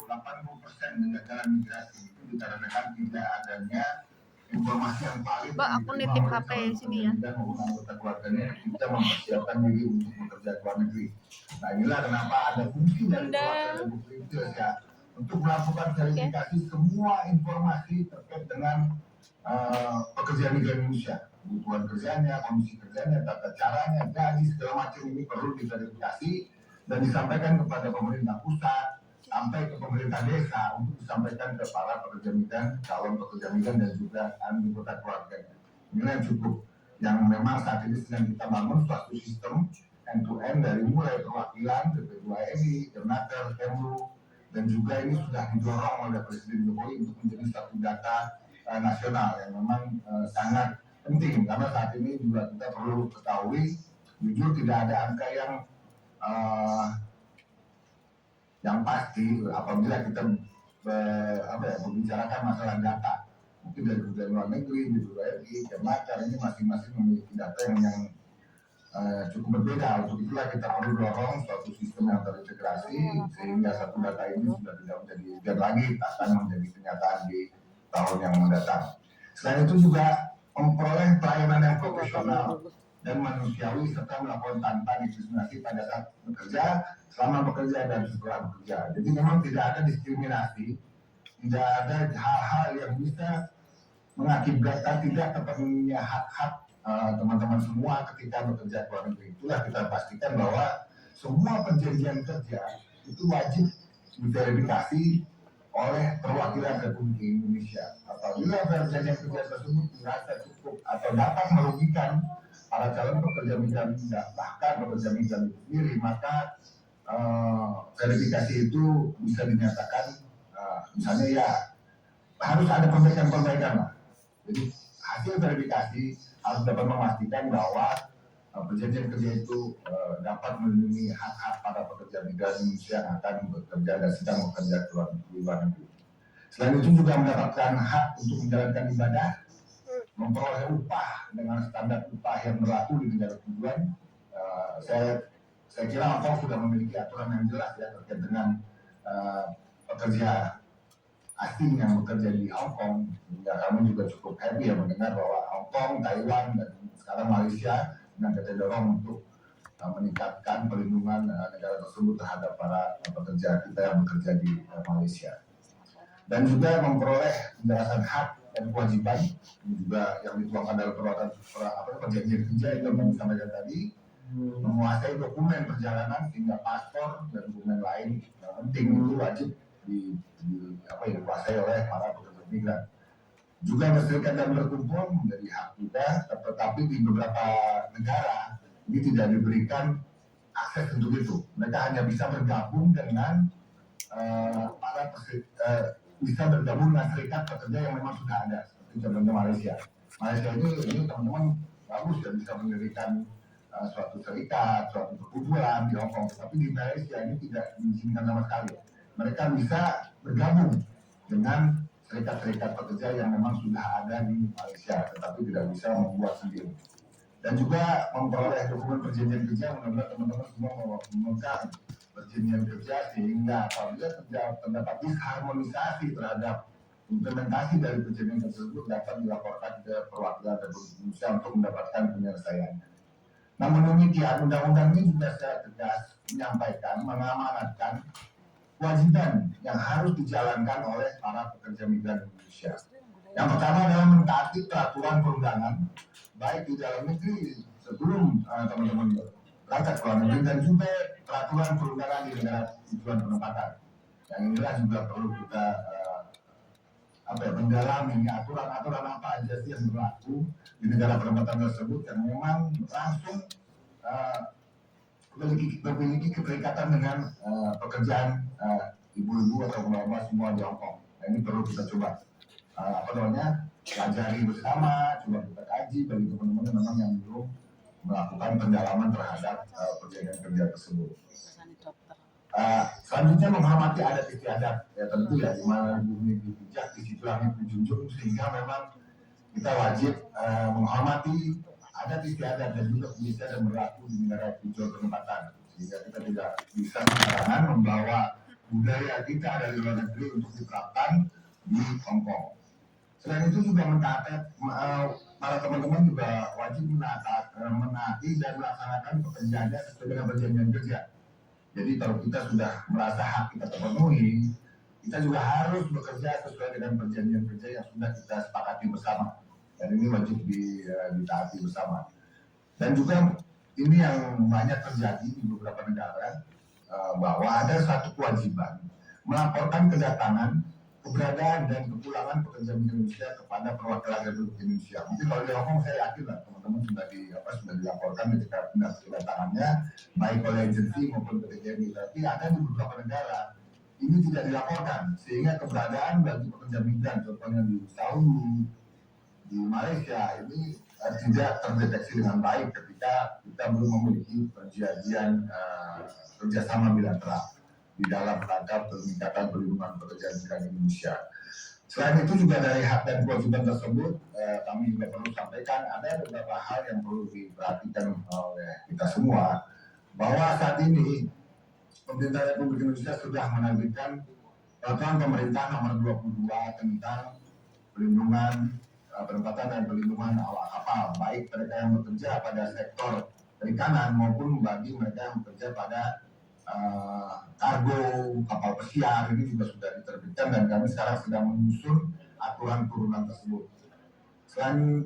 80% kegagalan migrasi itu dikarenakan tidak adanya informasi yang valid. Mbak, aku nitip HP sini ya. Dan anggota keluarganya kita mempersiapkan diri untuk bekerja ke luar negeri. Nah, inilah kenapa ada fungsi dari perwakilan Republik Indonesia untuk melakukan verifikasi semua informasi terkait dengan pekerja migran Indonesia, kebutuhan kerjanya, kondisi kerjanya, tata caranya, gaji segala macam ini perlu diverifikasi dan disampaikan kepada pemerintah pusat sampai ke pemerintah desa untuk disampaikan ke para pekerja migran, calon pekerja migran dan juga anggota keluarganya. Ini yang cukup, yang memang saat ini sedang kita bangun suatu sistem end-to-end dari mulai perwakilan, BP2MI, Kemenaker, Kemlu, dan juga ini sudah didorong oleh Presiden Jokowi untuk menjadi satu data nasional yang memang sangat penting, karena saat ini juga kita perlu ketahui, jujur tidak ada angka yang pasti apabila kita membicarakan masalah data. Mungkin dari Kementerian Luar Negeri, BPWRI, Kemenaker, ini masing-masing memiliki data yang cukup berbeda. Untuk itulah kita perlu dorong suatu sistem yang terintegrasi sehingga satu data ini sudah tidak menjadi biar lagi akan menjadi kenyataan di tahun yang mendatang. Selain itu juga memperoleh pelayanan yang profesional dan manusiawi serta melakukan tanpa diskriminasi pada saat bekerja, selama bekerja dan setelah bekerja. Jadi memang tidak ada diskriminasi, tidak ada hal-hal yang bisa mengakibatkan tidak terpenuhinya hak-hak teman-teman semua ketika bekerja ke luar negeri. Itulah kita pastikan bahwa semua perjanjian kerja itu wajib diverifikasi oleh perwakilan Republik Indonesia. Apabila perjanjian kerja tersebut dirasa cukup atau dapat merugikan para calon pekerja migran, bahkan pekerja migran itu sendiri, maka verifikasi itu bisa dinyatakan misalnya ya harus ada perbaikan-perbaikan. Jadi hasil verifikasi harus dapat memastikan bahwa perjanjian kerja itu dapat melindungi hak-hak para pekerja migran Indonesia yang akan bekerja dan sedang bekerja di luar negeri. Selain itu juga mendapatkan hak untuk menjalankan ibadah, memperoleh upah dengan standar upah yang berlaku di negara tujuan. Saya kira Hongkong sudah memiliki aturan yang jelas ya terkait dengan pekerja asing yang bekerja di Hongkong. Ya, kami juga cukup happy ya mendengar bahwa Hongkong, Taiwan, dan sekarang Malaysia yang kita dorong untuk meningkatkan perlindungan negara tersebut terhadap para pekerja kita yang bekerja di Malaysia. Dan juga memperoleh penjelasan hak dan kewajiban juga yang dituangkan dalam perjanjian kerja yang kami sampaikan tadi, menguasai dokumen perjalanan sehingga paspor dan dokumen lain yang penting itu wajib dikuasai oleh para pekerja migran. Juga berserikat dan berkumpul menjadi hak kita, tetapi di beberapa negara ini tidak diberikan akses untuk itu. Mereka hanya bisa bergabung dengan bisa bergabung dengan serikat pekerja yang memang sudah ada, seperti contohnya Malaysia. Malaysia ini teman-teman bagus ya bisa mendirikan suatu serikat, suatu perkumpulan di Hongkong, tapi di Malaysia ini tidak diizinkan sama sekali. Mereka bisa bergabung dengan serikat-serikat pekerja yang memang sudah ada di Malaysia, tetapi tidak bisa membuat sendiri. Dan juga memperoleh dokumen perjanjian kerja, mudah-mudahan teman-teman semua memegang perjanjian kerja sehingga apabila terdapat disharmonisasi terhadap implementasi dari perjanjian tersebut dapat dilaporkan ke perwakilan Republik Indonesia untuk mendapatkan penyelesaiannya. Namun demikian, undang-undang ini juga secara tegas menyampaikan, mengamanatkan kewajiban yang harus dijalankan oleh para pekerja migran Indonesia. Yang pertama adalah mentaati peraturan perundangan, baik di dalam negeri sebelum teman-teman berangkat ke luar negeri dan juga peraturan perundangan di negara tujuan penempatan. Yang inilah juga perlu kita mendalami aturan-aturan apa aja sih yang berlaku di negara penempatan tersebut yang memang langsung memiliki keterikatan dengan pekerjaan ibu-ibu atau bapak semua di Hongkong. Nah, ini perlu kita coba pelajari bersama, coba kita kaji bagi teman-teman yang memang yang belum melakukan pendalaman terhadap perjanjian kerja tersebut. Selanjutnya menghormati adat istiadat, ya tentu ya di mana bumi dipijak di situ langit dijunjung, sehingga memang kita wajib menghormati adat istiadat dan juga kebiasaan yang berlaku di negara tujuan penempatan, sehingga kita tidak bisa sembarangan membawa budaya kita dari luar negeri untuk diterapkan di Hong Kong. Selain itu juga para teman-teman juga wajib menaati dan melaksanakan pekerjaannya sesuai dengan perjanjian kerja. Jadi kalau kita sudah merasa hak kita terpenuhi, kita juga harus bekerja sesuai dengan perjanjian kerja yang sudah kita sepakati bersama. Dan ini wajib ditaati bersama. Dan juga ini yang banyak terjadi di beberapa negara, bahwa ada satu kewajiban melaporkan kedatangan, keberadaan dan kepulangan pekerja migran Indonesia kepada perwakilan Republik Indonesia. Mungkin kalau di Hong Kong saya yakin lah teman-teman sudah dilaporkan ketika kedatangannya baik oleh agensi maupun PTGMI. Tapi ada di beberapa negara ini tidak dilaporkan sehingga keberadaan bagi pekerja migran contohnya di Saudi, di Malaysia ini tidak terdeteksi dengan baik ketika kita belum memiliki perjanjian kerjasama bilateral di dalam rangka peningkatan perlindungan pekerja migran Indonesia. Selain itu juga dari hak dan kewajiban tersebut, kami juga perlu sampaikan ada beberapa hal yang perlu diperhatikan oleh kita semua, bahwa saat ini pemerintah Republik Indonesia sudah menerbitkan peraturan pemerintah nomor 22 tentang perlindungan penempatan dan perlindungan awak kapal, baik mereka yang bekerja pada sektor perikanan maupun bagi mereka yang bekerja pada kargo, kapal pesiar. Ini juga sudah diterbitkan dan kami sekarang sedang menyusun aturan turunan tersebut. Selain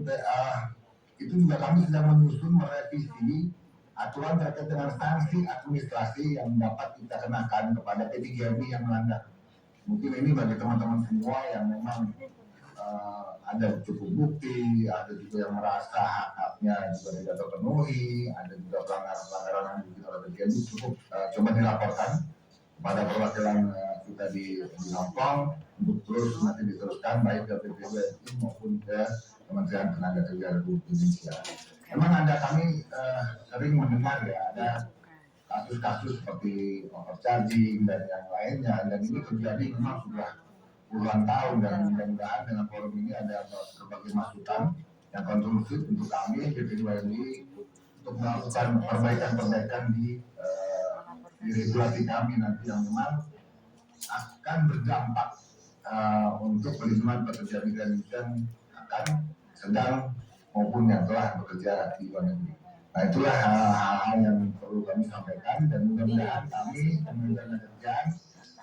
itu juga kami sedang menyusun merevisi aturan terkait dengan sanksi administrasi yang dapat kita kenakan kepada PTGMI yang melanggar. Mungkin ini bagi teman-teman semua yang memang ada cukup bukti, ada juga yang merasa hak-haknya juga tidak terpenuhi, ada juga pelanggaran yang dilakukan oleh PTGMI, cukup coba dilaporkan kepada perwakilan kita di Hong Kong untuk terus nanti diteruskan baik ke PTGMI maupun ke Kementerian Tenaga Kerja Republik Indonesia. Memang kami sering mendengar ya ada kasus-kasus seperti overcharging dan yang lainnya, dan ini terjadi memang sudah puluhan tahun, dan mudah-mudahan dengan forum ini ada berbagai masukan yang konstruktif untuk kami BPDWMI untuk melakukan perbaikan-perbaikan di regulasi kami nanti yang memang akan berdampak untuk perlindungan pekerja migran Indonesia yang akan sedang maupun yang telah bekerja di luar negeri. Nah itulah hal-hal yang perlu kami sampaikan, dan mudah-mudahan kami Kementerian Kerjaan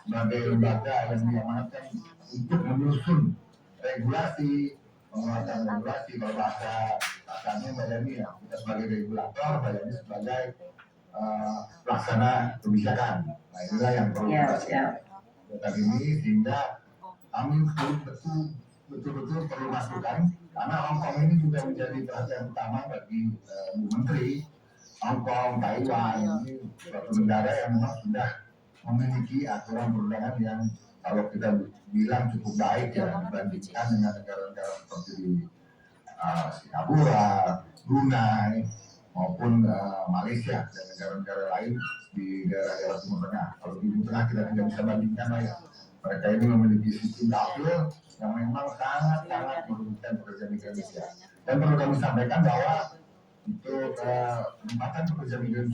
sebagai lembaga yang diamanatkan untuk menyusun regulasi, mengeluarkan regulasi, kalau bahasanya Mbak Yani ya, kita sebagai regulator, Mbak Yani sebagai pelaksana kebijakan. Nah inilah yang perlu kita siapkan ini, sehingga kami betul-betul perlu masukan, karena Hong Kong ini juga menjadi perhatian utama bagi Bu Menteri. Hong Kong, Taiwan ini suatu negara yang memang sudah memiliki aturan perundangan yang kalau kita bilang cukup baik ya dibandingkan dengan negara-negara seperti Singapura, Brunei maupun Malaysia dan negara-negara lain di daerah-daerah Timur Tengah. Kalau di Timur Tengah kita tidak bisa bandingkan lah ya. Mereka ini memiliki sistem dapil yang memang sangat-sangat merugikan pekerja migran Indonesia. Dan perlu kami sampaikan bahwa untuk penempatan pekerja migran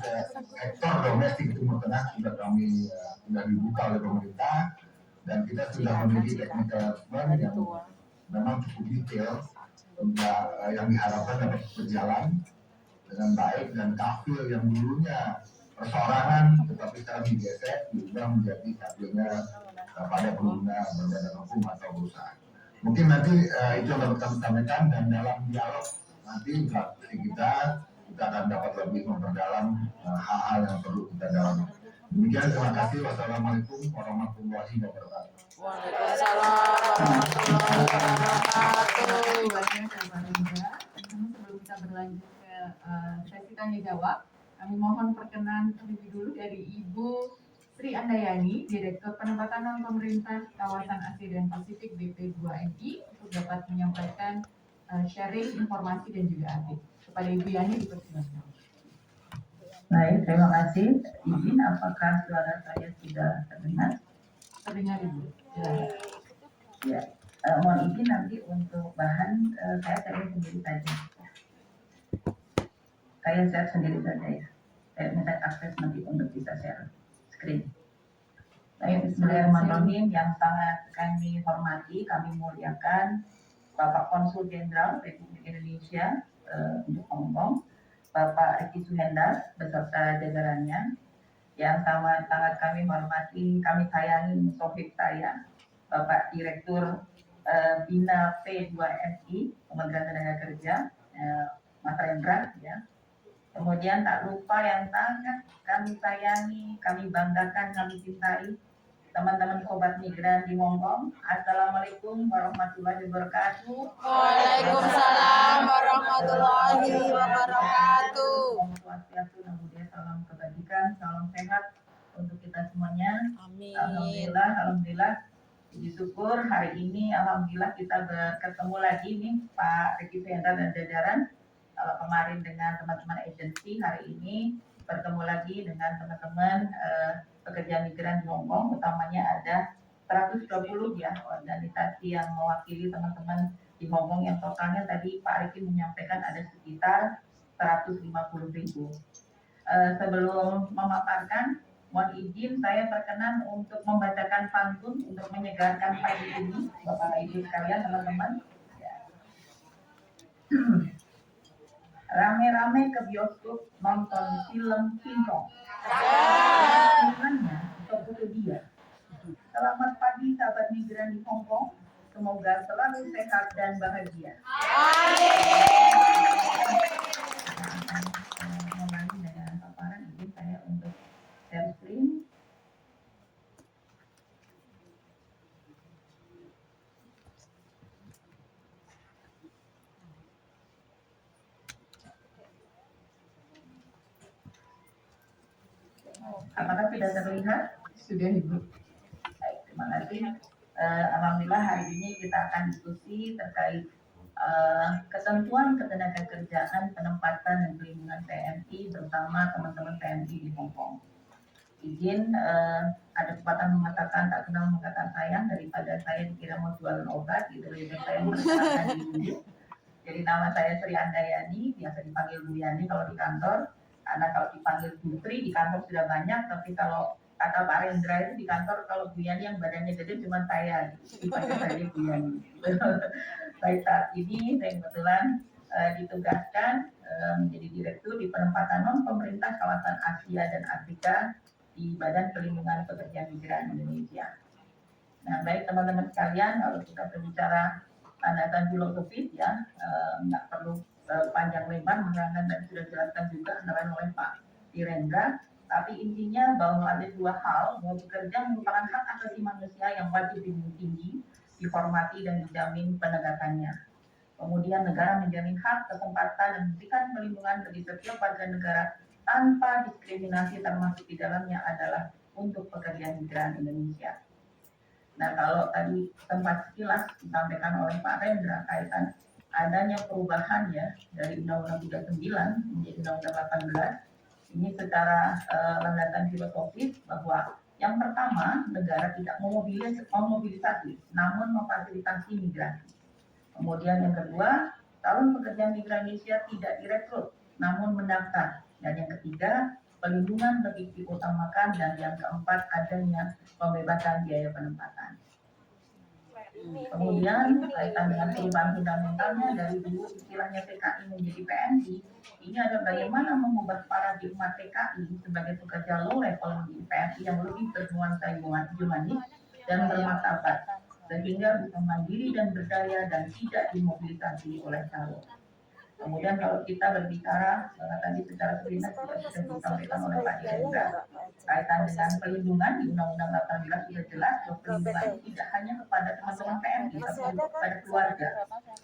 sektor domestik Timur Tengah sudah dibuka oleh pemerintah, dan kita sudah memiliki technical assessment yang memang cukup detail yang diharapkan dapat berjalan dengan baik, dan kafil yang dulunya persorangan tetapi sekarang digesek juga menjadi kafilnya pada pengguna berbadan hukum atau perusahaan. Mungkin nanti itu yang dapat kami sampaikan, dan dalam dialog nanti kita akan dapat lebih memperdalam hal-hal yang perlu kita dalami. Demikian, terima kasih. Wassalamualaikum warahmatullahi wabarakatuh. Waalaikumsalam warahmatullahi wabarakatuh. Sebelum kita berlanjut ke sesi tanya jawab, kami mohon perkenan terlebih dulu dari Ibu Sri Andayani, Direktur Penempatan Non Pemerintah Kawasan Asia dan Pasifik BP2MI, untuk dapat menyampaikan sharing informasi dan juga update. Kepada Ibu Yani dipersilakan. Baik, terima kasih. Izin, apakah suara saya sudah terdengar? Terdengar Ibu. Ya. Mohon izin nanti untuk bahan saya sendiri saja. Saya sendiri saja ya. Saya minta akses nanti untuk bisa share screen. Baik, Bismillahirrahmanirrahim. Yang sangat kami hormati, kami muliakan Bapak Konsul Jenderal Republik Indonesia untuk Hongkong, Bapak Ricky Suhendar beserta jajarannya. Yang sangat kami hormati, kami sayangi sohib saya, Bapak Direktur Bina P2MI Kementerian Tenaga Kerja, Mas Rendra, ya. Kemudian tak lupa yang sangat kami sayangi, kami banggakan, kami cintai teman-teman sobat migran di Hongkong. Assalamualaikum warahmatullahi wabarakatuh. Waalaikumsalam warahmatullahi wabarakatuh. Om Swastiastu, Namo Buddhaya, salam kebajikan, salam sehat untuk kita semuanya. Amin. Alhamdulillah. Puji syukur hari ini alhamdulillah kita bertemu lagi nih Pak Ricky Suhendar dan jajaran. Kalau kemarin dengan teman-teman agensi, hari ini bertemu lagi dengan teman-teman pekerja migran di Hongkong, utamanya ada 120 ya organisasi yang mewakili teman-teman di Hongkong yang totalnya tadi Pak Ricky menyampaikan ada sekitar 150.000. Sebelum memaparkan, mohon izin saya berkenan untuk membacakan pantun untuk menyegarkan pagi ini, Bapak Ibu sekalian, teman-teman. Ya. Rame-rame ke bioskop nonton film King Kong. Filmnya Tokopedia. Selamat pagi sahabat migran di Hongkong. Semoga selalu sehat dan bahagia. Mulai dengan paparan izin saya untuk share screen. Apakah tidak terlihat? Sudah Ibu. Baik, terima kasih. Alhamdulillah hari ini kita akan diskusi terkait ketentuan ketenagakerjaan, penempatan dan pelindungan PMI bersama teman-teman PMI di Hongkong. Izin ada pepatah mengatakan tak kenal maka tak sayang, daripada saya dikira mau jualan obat gitu, lebih baik saya memperkenalkan diri. Jadi nama saya Sri Andayani, biasa dipanggil Bu Yani kalau di kantor. Karena kalau dipanggil Putri di kantor sudah banyak, tapi kalau kata Pak Rendra itu di kantor kalau Bu Yani yang badannya gede cuma saya, dipanggil saja Bu Yani. Baik, saat ini saya kebetulan ditugaskan menjadi direktur di penempatan non pemerintah kawasan Asia dan Afrika di Badan Perlindungan Pekerja Migran Indonesia. Nah, baik teman-teman sekalian, kalau kita berbicara landasan filosofis ya, nggak perlu panjang lebar menerangkan dan sudah dijelaskan juga antara oleh Pak Direndra, tapi intinya bahwa ada dua hal, bahwa bekerja merupakan hak asasi manusia yang wajib dilindungi tinggi, dihormati dan dijamin penegakannya. Kemudian negara menjamin hak, kesempatan dan memberikan perlindungan bagi setiap warga negara tanpa diskriminasi, termasuk di dalamnya adalah untuk pekerja migran Indonesia. Nah, kalau tadi sempat sekilas disampaikan oleh Pak Rendra kaitan adanya perubahan ya dari Undang-Undang 39 menjadi Undang-Undang 18, ini secara landasan filosofis bahwa yang pertama, negara tidak memobilisasi, namun memfasilitasi migrasi. Kemudian yang kedua, calon pekerja migran Indonesia tidak direkrut, namun mendaftar. Dan yang ketiga, pelindungan lebih diutamakan, dan yang keempat adanya pembebasan biaya penempatan. Kemudian kaitan dengan perubahan fundamentalnya dari dulu istilahnya TKI menjadi PMI, ini ada bagaimana mengubah paradigma TKI sebagai pekerja low level menjadi PMI yang lebih bernuansa humanis dan bermartabat, sehingga bisa mandiri dan berdaya dan tidak dimobilisasi oleh calon. Kemudian kalau kita berbicara tadi secara sepintas sudah disampaikan oleh Pak Direndra kaitan dengan pelindungan di Undang-Undang 18 sudah jelas bahwa pelindungan tidak hanya kepada teman-teman PMI tapi juga kepada keluarga.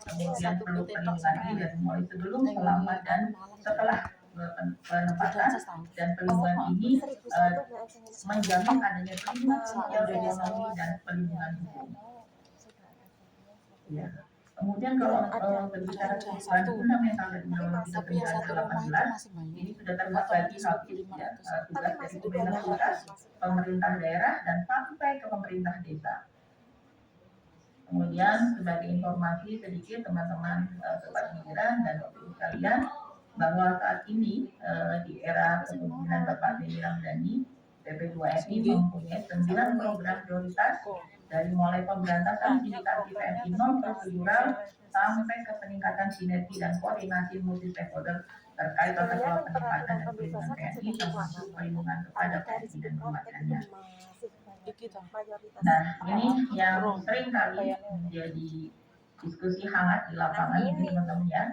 Kemudian perlu pelindungan ini dari mulai sebelum, selama dan setelah penempatan, dan pelindungan ini menjamin adanya pelindungan sosial dan ekonomi dan pelindungan hukum. Ya. Kemudian kalau berbicara perubahan fundamental dari Undang-Undang 18 ini sudah terbuat bagi hal ya, tugas dari pemerintah pusat, pemerintah daerah, dan sampai ke pemerintah desa. Kemudian sebagai informasi sedikit teman-teman sobat migran dan Bapak Ibu sekalian, bahwa saat ini di era kepemimpinan Bapak Benny Ramdhani PP2MI mempunyai 9 program prioritas dari mulai pemberantasan sindikasi PMI non prosedural sampai ke peningkatan sinergi dan koordinasi multi stakeholder terkait tata kelola peningkatan dan perlindungan PMI termasuk perlindungan kepada PMI dan keluarganya. Nah, ini yang sering kali menjadi diskusi hangat di lapangan ini teman-teman ya,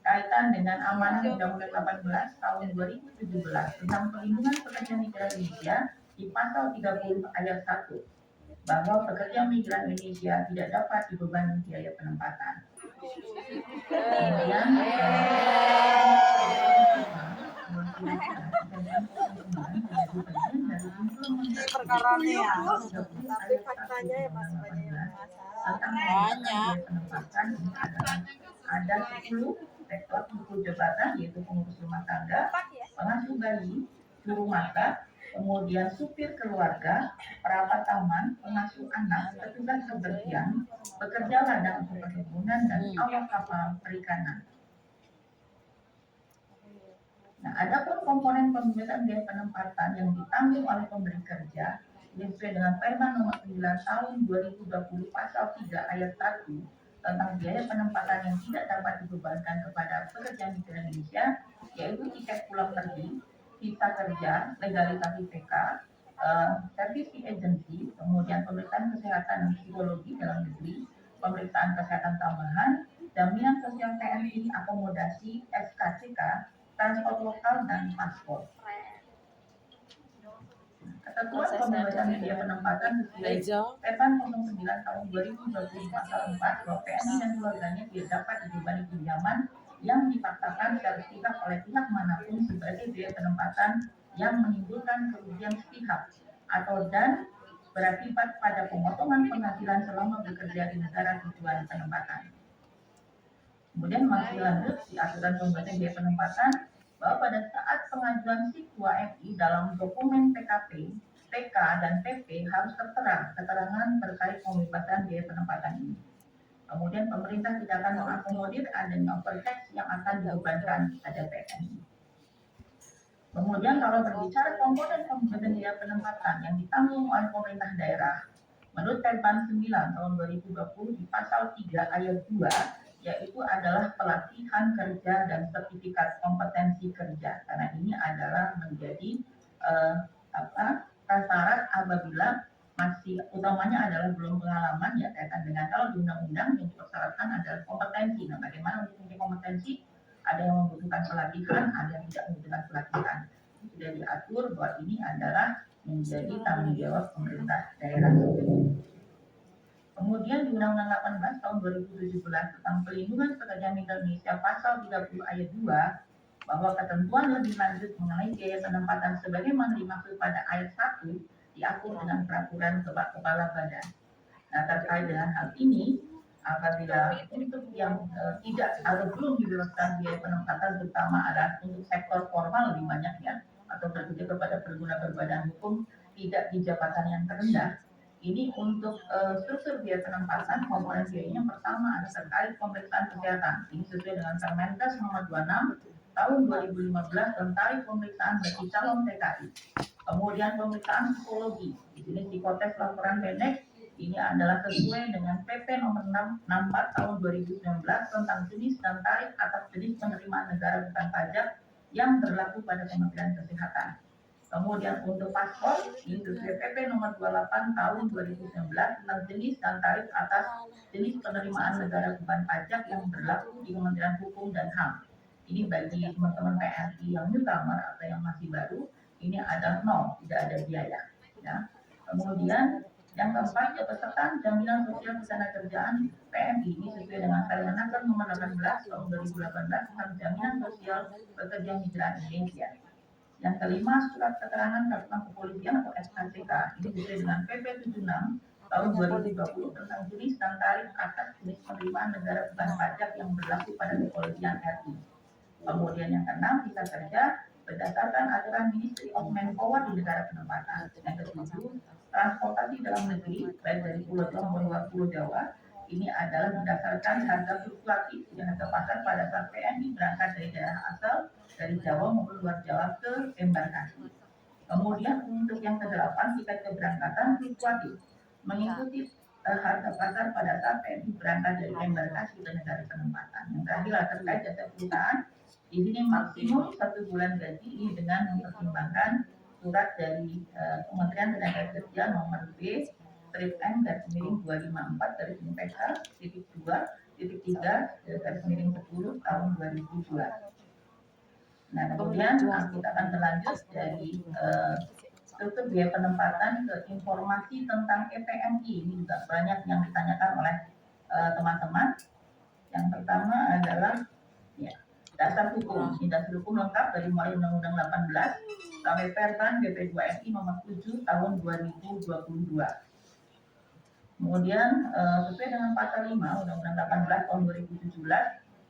kaitan dengan amanah Undang-Undang 18 tahun 2017 tentang perlindungan pekerja migran Indonesia di pasal 30 ayat 1 bahwa pekerja migran Indonesia tidak dapat dibebani biaya penempatan. Kemudian tapi faktanya ya masih banyak yang banyak penempatan ini adalah ada 10 sektor pengurus jabatan yaitu pengurus rumah tangga, pengasuh bayi, juru masak, kemudian supir keluarga, perawat taman, pengasuh anak, petugas kebersihan, pekerja ladang untuk perkebunan dan awak kapal perikanan. Nah, ada pun komponen pembiayaan biaya penempatan yang ditanggung oleh pemberi kerja sesuai dengan Permen Nomor 9 Tahun 2020 Pasal 3 Ayat 1 tentang biaya penempatan yang tidak dapat dibebankan kepada pekerja migran Indonesia, yaitu tiket pulang pergi, visa kerja, legalitas IPK, service agency, kemudian pemeriksaan kesehatan dan psikologi dalam negeri, pemeriksaan kesehatan tambahan, jaminan sosial TNI, akomodasi, SKCK, transport lokal dan paspor. Ketentuan pembebasan biaya penempatan sesuai Permen 09 tahun 2020 pasal 4 bahwa PMI dan keluarganya tidak dapat dibebani pinjaman yang dipaksakan secara sepihak oleh pihak manapun sebagai biaya penempatan yang menimbulkan kerugian sepihak atau dan berakibat pada pemotongan penghasilan selama bekerja di negara tujuan penempatan. Kemudian masih lanjut di aturan pembebasan biaya penempatan bahwa pada saat pengajuan siswa MI dalam dokumen PKP, PK, dan PP harus tertera keterangan terkait pembebasan biaya penempatan ini. Kemudian pemerintah tidak akan mengakomodir adanya overtax yang akan dibebankan pada PMI. Kemudian kalau berbicara komponen pembebasan biaya penempatan yang ditanggung oleh pemerintah daerah, menurut Permen 9 tahun 2020 di pasal 3 ayat 2, yaitu adalah pelatihan kerja dan sertifikat kompetensi kerja, karena ini adalah menjadi prasyarat apabila masih utamanya adalah belum pengalaman ya kaitan dengan kalau di undang-undang yang dipersyaratkan adalah kompetensi. Nah, bagaimana untuk kompetensi? Ada yang membutuhkan pelatihan, ada yang tidak membutuhkan pelatihan. Sudah diatur bahwa ini adalah menjadi tanggung jawab pemerintah daerah. Kemudian di Undang-Undang 18 tahun 2017 tentang pelindungan pekerja migran Indonesia pasal 30 ayat 2 bahwa ketentuan lebih lanjut mengenai biaya penempatan sebagaimana dimaksud pada ayat 1 diatur dengan peraturan kepala badan. Nah, terkait dengan hal ini, apabila untuk yang tidak atau belum dibebaskan biaya penempatan terutama adalah untuk sektor formal lebih banyak ya atau bekerja kepada pengguna berbadan hukum tidak di jabatan yang terendah. Ini untuk struktur biaya penempatan komponen biayanya pertama ada terkait pemeriksaan kesehatan. Ini sesuai dengan Permenkes nomor 26 tahun 2015 tentang tarif pemeriksaan bagi calon TKI. Kemudian pemeriksaan psikologi. Di sini psikotes laporan pendek ini adalah sesuai dengan PP nomor 64 tahun 2019 tentang jenis dan tarif atas jenis penerimaan negara bukan pajak yang berlaku pada Kementerian Kesehatan. Kemudian untuk paspor, ini sesuai PP nomor 28 tahun 2019 tentang jenis dan tarif atas jenis penerimaan negara bukan pajak yang berlaku di Kementerian Hukum dan HAM. Ini bagi teman-teman PNI yang newcomer atau yang masih baru, ini ada nol, tidak ada biaya. Ya. Kemudian yang keempat, kepesertaan jaminan sosial ketenagakerjaan PMI ini sesuai dengan Permenaker nomor 18 tahun 2018 tentang jaminan sosial pekerja migran Indonesia. Yang kelima, surat keterangan catatan kepolisian atau SKCK ini sesuai dengan PP 76 tahun 2020 tentang jenis dan tarif atas jenis penerimaan negara bukan pajak yang berlaku pada kepolisian RI. Kemudian yang keenam, visa kerja berdasarkan aturan Ministry of Manpower di negara penempatan. Yang ketujuh, transportasi dalam negeri baik dari Pulau Jawa maupun luar Pulau Jawa ini adalah berdasarkan harga fluktuatif dan harga pasar pada saat PMI berangkat dari daerah asal dari Jawa maupun luar Jawa ke embarkasi. Kemudian untuk yang ke-8, tiket keberangkatan fluktuatif, mengikuti harga pasar pada saat PNI berangkat dari embarkasi ke negara penempatan. Yang terakhir terkait jasa perusahaan, di sini maksimum 1 bulan gaji ini dengan mempertimbangkan surat dari Kementerian Tenaga Kerja nomor B strip M garis miring 254 garis miring PK titik 2 titik 3 garis miring 10 tahun 2002. Nah, kemudian kita akan berlanjut dari struktur biaya penempatan ke informasi tentang EPMI. Ini juga banyak yang ditanyakan oleh teman-teman. Yang pertama adalah ya, dasar hukum. Ini dasar hukum lengkap dari mulai Undang-Undang 18 sampai Perpres BP2MI nomor 7 tahun 2022. Kemudian sesuai dengan pasal 5 Undang-Undang 18 tahun 2017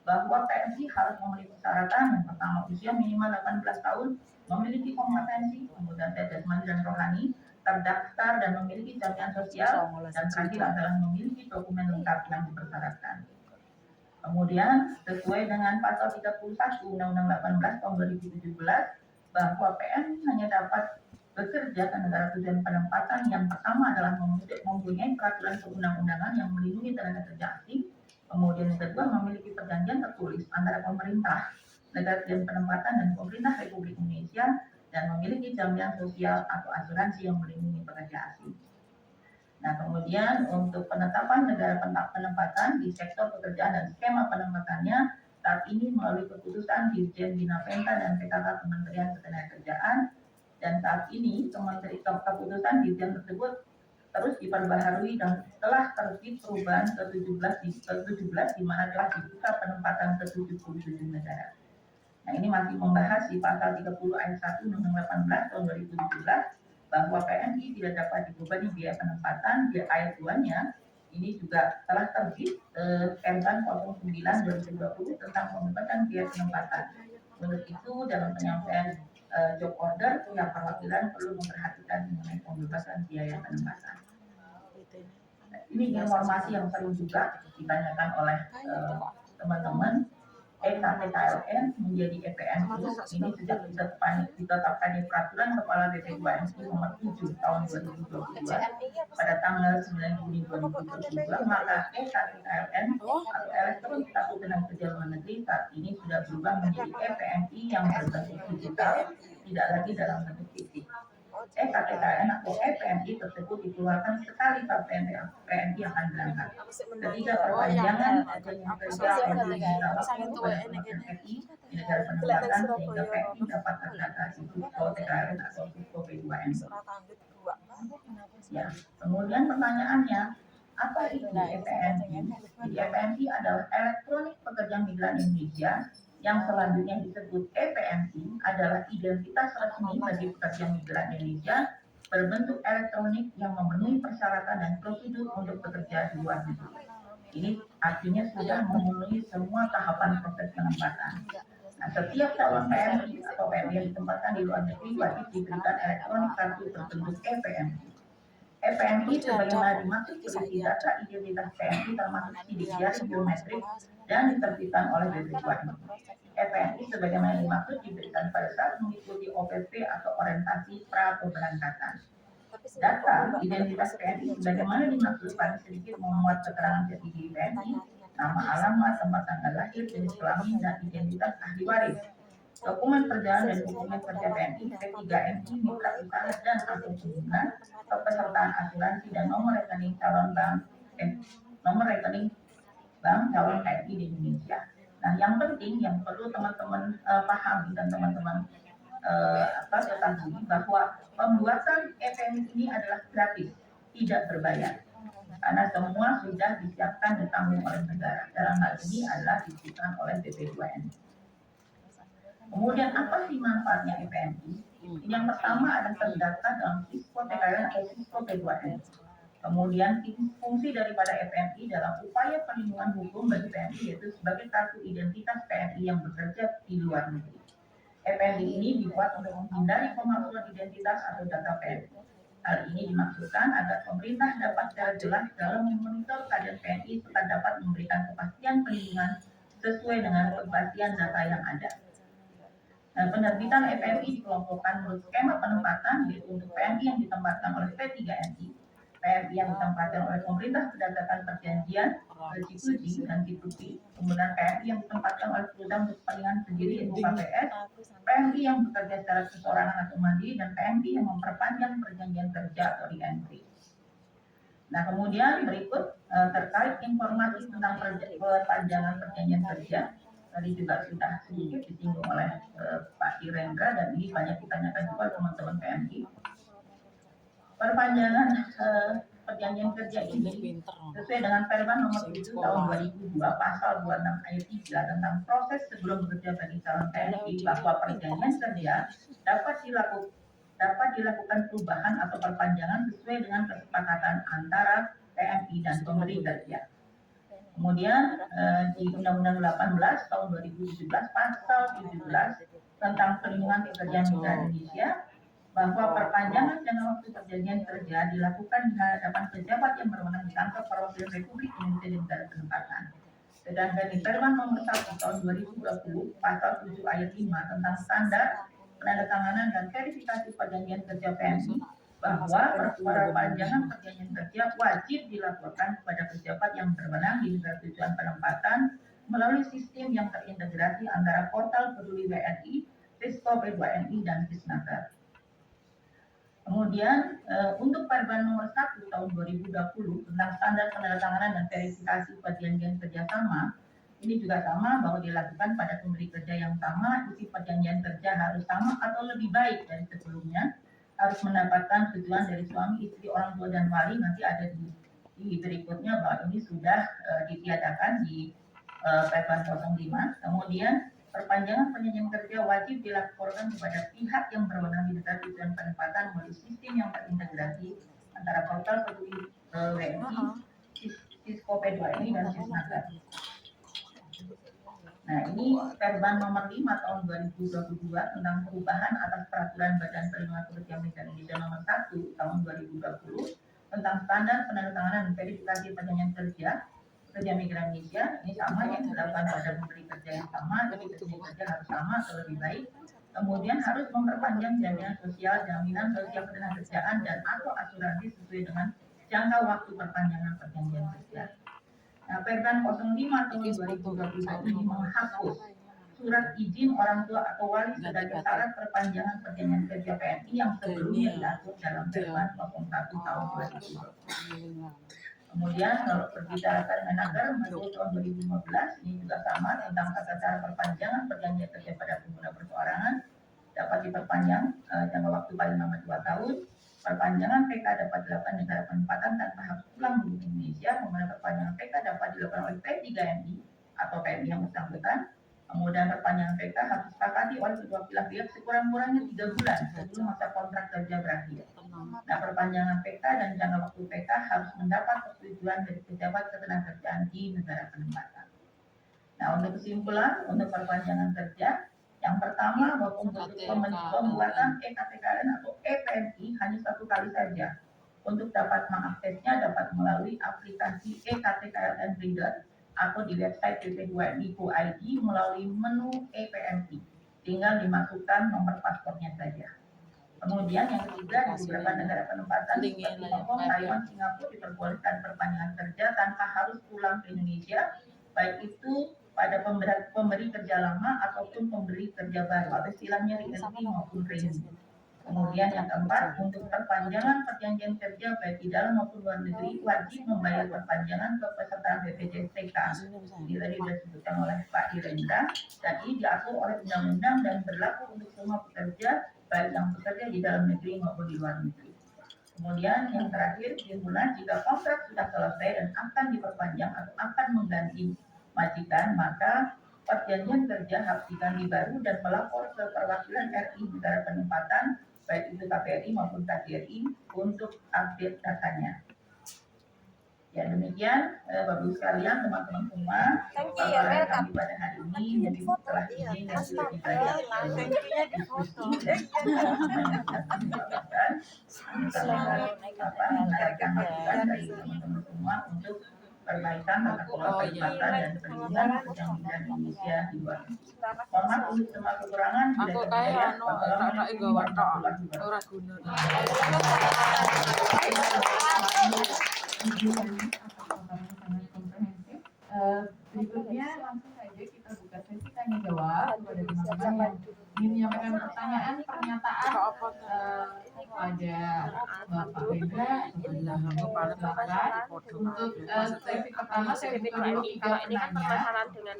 bahwa PNI harus memiliki persyaratan yang pertama usia minimal 18 tahun, memiliki kompetensi, kemudian jasmani dan rohani, terdaftar dan memiliki jaminan sosial, dan terakhir adalah memiliki dokumen lengkap yang dipersyaratkan. Kemudian sesuai dengan pasal 31 Undang-Undang 18 tahun 2017 bahwa PNI hanya dapat bekerja ke negara tujuan penempatan yang pertama adalah mempunyai peraturan perundang-undangan yang melindungi tenaga kerja asing. Kemudian yang kedua memiliki perjanjian tertulis antara pemerintah negara tujuan penempatan dan pemerintah Republik Indonesia dan memiliki jaminan sosial atau asuransi yang melindungi pekerja asing. Nah, kemudian untuk penetapan negara penempatan di sektor pekerjaan dan skema penempatannya saat ini melalui keputusan Dirjen Bina Penta dan PKK Kementerian Ketenagakerjaan, dan saat ini keputusan Dirjen tersebut terus diperbaharui dan telah terbit perubahan ke-17 di mana telah dibuka penempatan ke 77 negara. Nah, ini masih membahas di pasal 30 ayat 1 Undang-Undang 18 tahun 2017 bahwa PNI tidak dapat dibebani biaya penempatan. Di ayat 2-nya ini juga telah terbit Permen 09 2020 tentang pembebasan biaya penempatan. Untuk itu dalam penyampaian job order yang perwakilan perlu memperhatikan mengenai pembebasan biaya penempatan. Ini informasi yang sering juga ditanyakan oleh teman-teman. EKTKLN menjadi EPMI ini sejak ditetapkan di peraturan Kepala BP2MI nomor 7 tahun 2022 pada tanggal 9 Juni 2022, maka EKTKLN atau elektronik kartu tenaga kerja luar negeri saat ini sudah berubah menjadi EPMI yang berbentuk digital, tidak lagi dalam bentuk fisik. EKTKLN atau EPMI tersebut dikeluarkan sekali saat PNI akan berangkat. Ketika perpanjangan kerja PNI dilakukan oleh Kementerian RI di negara penempatan sehingga PNI dapat terdata di Susko TKLN atau Susko P2M. Ya, kemudian pertanyaannya, apa itu EPMI? Jadi EPMI adalah Elektronik Pekerja Migran Indonesia, yang selanjutnya disebut EPMI adalah identitas resmi bagi pekerja migran Indonesia berbentuk elektronik yang memenuhi persyaratan dan prosedur untuk bekerja di luar negeri. Ini artinya sudah memenuhi semua tahapan proses penempatan. Nah, setiap calon PMI atau PMI yang ditempatkan di luar negeri wajib diberikan elektronik kartu berbentuk EPMI. EPMI sebagaimana dimaksud berisi data identitas PMI termasuk sidik jari biometrik dan diterbitkan oleh BP2MI. EPMI sebagaimana dimaksud diberikan pada saat mengikuti OPP atau orientasi pra keberangkatan. Data identitas PMI sebagaimana dimaksud paling sedikit memuat keterangan jati diri PMI, nama alamat, tempat tanggal lahir, jenis kelamin, dan identitas ahli waris. Dokumen perjalanan dan dokumen kerja PNI, P3MI, mitra usaha dan atau hubungan, kepesertaan asuransi dan nomor rekening calon bank calon PNI di Indonesia. Nah, yang penting yang perlu teman-teman pahami dan teman-teman ketahui bahwa pembuatan EPMI ini adalah gratis, tidak berbayar. Karena semua sudah disiapkan dan ditanggung oleh negara. Dalam hal ini adalah diberikan oleh BP2MI. Kemudian apa sih manfaatnya EPMI? Yang pertama adalah terdaftar dalam Sisko TKLN atau Sisko P2M. Kemudian fungsi daripada EPMI dalam upaya perlindungan hukum bagi PNI yaitu sebagai kartu identitas PNI yang bekerja di luar negeri. EPMI ini dibuat untuk menghindari pemalsuan identitas atau data PNI. Hal ini dimaksudkan agar pemerintah dapat secara jelas dalam memonitor keadaan PNI serta dapat memberikan kepastian perlindungan sesuai dengan kepastian data yang ada. Penerbitan EPMI dikelompokkan menurut skema penempatan, yaitu untuk PMI yang ditempatkan oleh P3NI, PMI yang ditempatkan oleh pemerintah berdasarkan perjanjian G2G dan G2P, kemudian PMI yang ditempatkan oleh perusahaan untuk kepentingan sendiri yaitu KPS, PMI yang bekerja secara perseorangan atau mandiri, dan PMI yang memperpanjang perjanjian kerja atau re-entry. Nah, kemudian berikut terkait informasi tentang perpanjangan perjanjian kerja. Tadi juga sudah sedikit disinggung oleh Pak Irendra, dan ini banyak ditanyakan juga teman-teman PMI. Perpanjangan perjanjian kerja ini sesuai dengan Permen Nomor 7 Tahun 2002 Pasal 26 Ayat 3 tentang proses sebelum bekerja bagi calon PNI, bahwa perjanjian kerja dapat dilakukan perubahan atau perpanjangan sesuai dengan kesepakatan antara PMI dan pemberi kerja. Kemudian di Undang-Undang 18 tahun 2017 Pasal 17 tentang perlindungan pekerja migran Indonesia, bahwa perpanjangan jangka waktu perjanjian kerja dilakukan di hadapan pejabat yang berwenang di kantor perwakilan Republik Indonesia di negara penempatan. Sedangkan di Permen Nomor 1 tahun 2020 Pasal 7 Ayat 5 tentang standar penandatanganan dan verifikasi perjanjian kerja PMI, bahwa perpanjangan perjanjian kerja wajib dilaporkan kepada pejabat yang berwenang di negara tujuan penempatan melalui sistem yang terintegrasi antara portal Peduli WNI, Sisko P2NI, dan Kisnaker. Kemudian untuk Permen Nomor 1 tahun 2020 tentang standar penandatanganan dan verifikasi perjanjian kerjasama, ini juga sama bahwa dilakukan pada pemberi kerja yang sama, isi perjanjian kerja harus sama atau lebih baik dari sebelumnya, harus mendapatkan tujuan dari suami, istri, orang tua, dan wali. Nanti ada di berikutnya bahwa ini sudah ditiadakan di Permen 05. Kemudian perpanjangan perjanjian kerja wajib dilaporkan kepada pihak yang berwenang di negara tujuan penempatan melalui sistem yang terintegrasi antara portal Peduli WNI, Sisko P2NI, dan Kisnaker. Nah, ini Permen Nomor 5 tahun 2022 tentang perubahan atas peraturan Badan Perlindungan Pekerja Migran Indonesia Nomor 1 tahun 2020 tentang standar penandatanganan dan verifikasi perjanjian kerja migran Indonesia. Ini sama yang dilakukan pada pemberi kerja yang sama, jadi pemberi kerja harus sama atau lebih baik. Kemudian harus memperpanjang jaminan sosial, jaminan sosial ketenagakerjaan, dan atau asuransi sesuai dengan jangka waktu perpanjangan perjanjian kerja. Nah, Permen 05 tahun 2021 ini menghapus surat izin orang tua atau wali sebagai syarat perpanjangan perjanjian kerja PNI yang sebelumnya diatur dalam Permen 01 tahun 2020. Kemudian kalau berbicara Permenaker Menteri tahun 2015 ini juga sama tentang tata cara perpanjangan perjanjian kerja pada pengguna perseorangan, dapat diperpanjang jangka waktu paling lama 2 tahun. Perpanjangan PK dapat dilakukan negara penempatan tanpa harus pulang di Indonesia. Kemudian perpanjangan PK dapat dilakukan oleh P3NI atau PMI yang bersangkutan. Kemudian perpanjangan PK harus disepakati oleh kedua belah pihak sekurang-kurangnya 3 bulan sebelum masa kontrak kerja berakhir. Nah, perpanjangan PK dan jangka waktu PK harus mendapat persetujuan dari pejabat ketenagakerjaan di negara penempatan. Nah, untuk kesimpulan untuk perpanjangan kerja, yang pertama bahwa pembuatan EKTKLN atau EPMI hanya 1 kali saja. Untuk dapat mengaksesnya dapat melalui aplikasi EKTKLN Reader atau di website pp2mi.id melalui menu EPMI. Tinggal dimasukkan nomor paspornya saja. Kemudian yang ketiga, di beberapa negara penempatan seperti Hong Kong, Taiwan, Singapura diperbolehkan perpanjangan kerja tanpa harus pulang ke Indonesia, baik itu pada pemberi kerja lama ataupun pemberi kerja baru atau istilahnya re-entry maupun training. Kemudian yang keempat, untuk perpanjangan perjanjian kerja baik di dalam maupun luar negeri wajib membayar perpanjangan ke peserta BPJS TK. Ini tadi sudah disebutkan oleh Pak Irendra, dan ini diatur oleh undang-undang dan berlaku untuk semua pekerja baik yang bekerja di dalam negeri maupun di luar negeri. Kemudian yang terakhir, kesimpulan, jika kontrak sudah selesai dan akan diperpanjang atau akan mengganti majikan, maka perjanjian kerja harus diganti baru dan melapor ke perwakilan RI negara penempatan, baik itu KPRI maupun KJRI, untuk update datanya. Ya, demikian Bapak Ibu sekalian, teman-teman semua, paparan kami pada hari ini. Jadi setelah ini nanti lebih banyak diskusi mengharapkan masukan dari teman-teman semua untuk perbaikan tata kelola penempatan dan perlindungan pekerja migran Indonesia di luar negeri. Mohon maaf untuk semua kekurangan. Aku kayak ora guna. Sangat komprehensif. Berikutnya langsung saja kita buka sesi tanya jawab kepada teman-teman yang ingin menyampaikan pertanyaan, pernyataan kepada Bapak Rendra. Silakan. Untuk sesi pertama saya buka dulu tiga penanya. Silakan tulis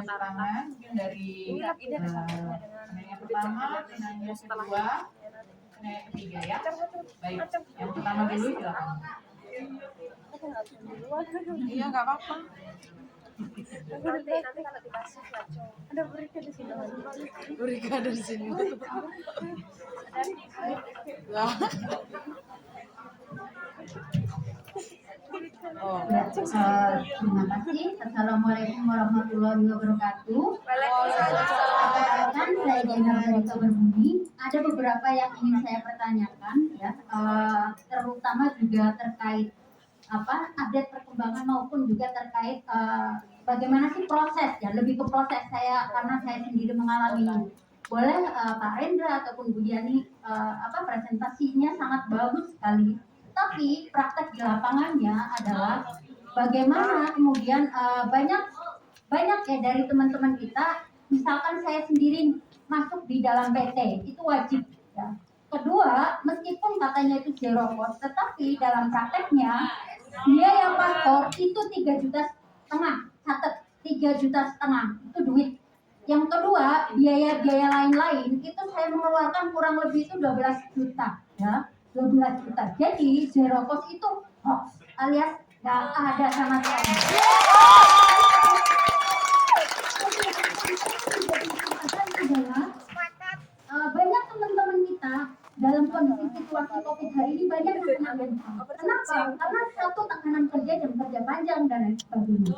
tangan mungkin dari penanya pertama, penanya kedua, penanya ketiga ya. Baik, yang pertama dulu silakan. Iya nggak apa-apa. Nanti kalau dikasih ada berita di sini. Mereka dari sini. Lah. Oh. Terima kasih. Assalamualaikum warahmatullahi wabarakatuh. Perkenalkan, saya Jenal dari Kabar Bumi. Ada beberapa yang ingin saya pertanyakan, ya, terutama juga terkait update perkembangan maupun juga terkait bagaimana sih proses, ya, lebih ke proses saya karena saya sendiri mengalami. Boleh Pak Rendra ataupun Bu Yani presentasinya sangat bagus sekali. Tapi praktek di lapangannya adalah bagaimana kemudian banyak ya dari teman-teman kita, misalkan saya sendiri masuk di dalam PT itu wajib, ya. Kedua, meskipun katanya itu zero cost, tetapi dalam prakteknya biaya paspor itu 3,5 juta, catat 3,5 juta itu duit. Yang kedua, biaya-biaya lain-lain itu saya mengeluarkan kurang lebih itu 12 juta, ya. 12 juta. Jadi zero cost itu hoax alias nggak ada sama sekali. Banyak teman-teman kita dalam kondisi situasi COVID hari ini banyak yang kena mental. Kenapa? Karena satu, tekanan kerja, jam kerja panjang dan lain sebagainya.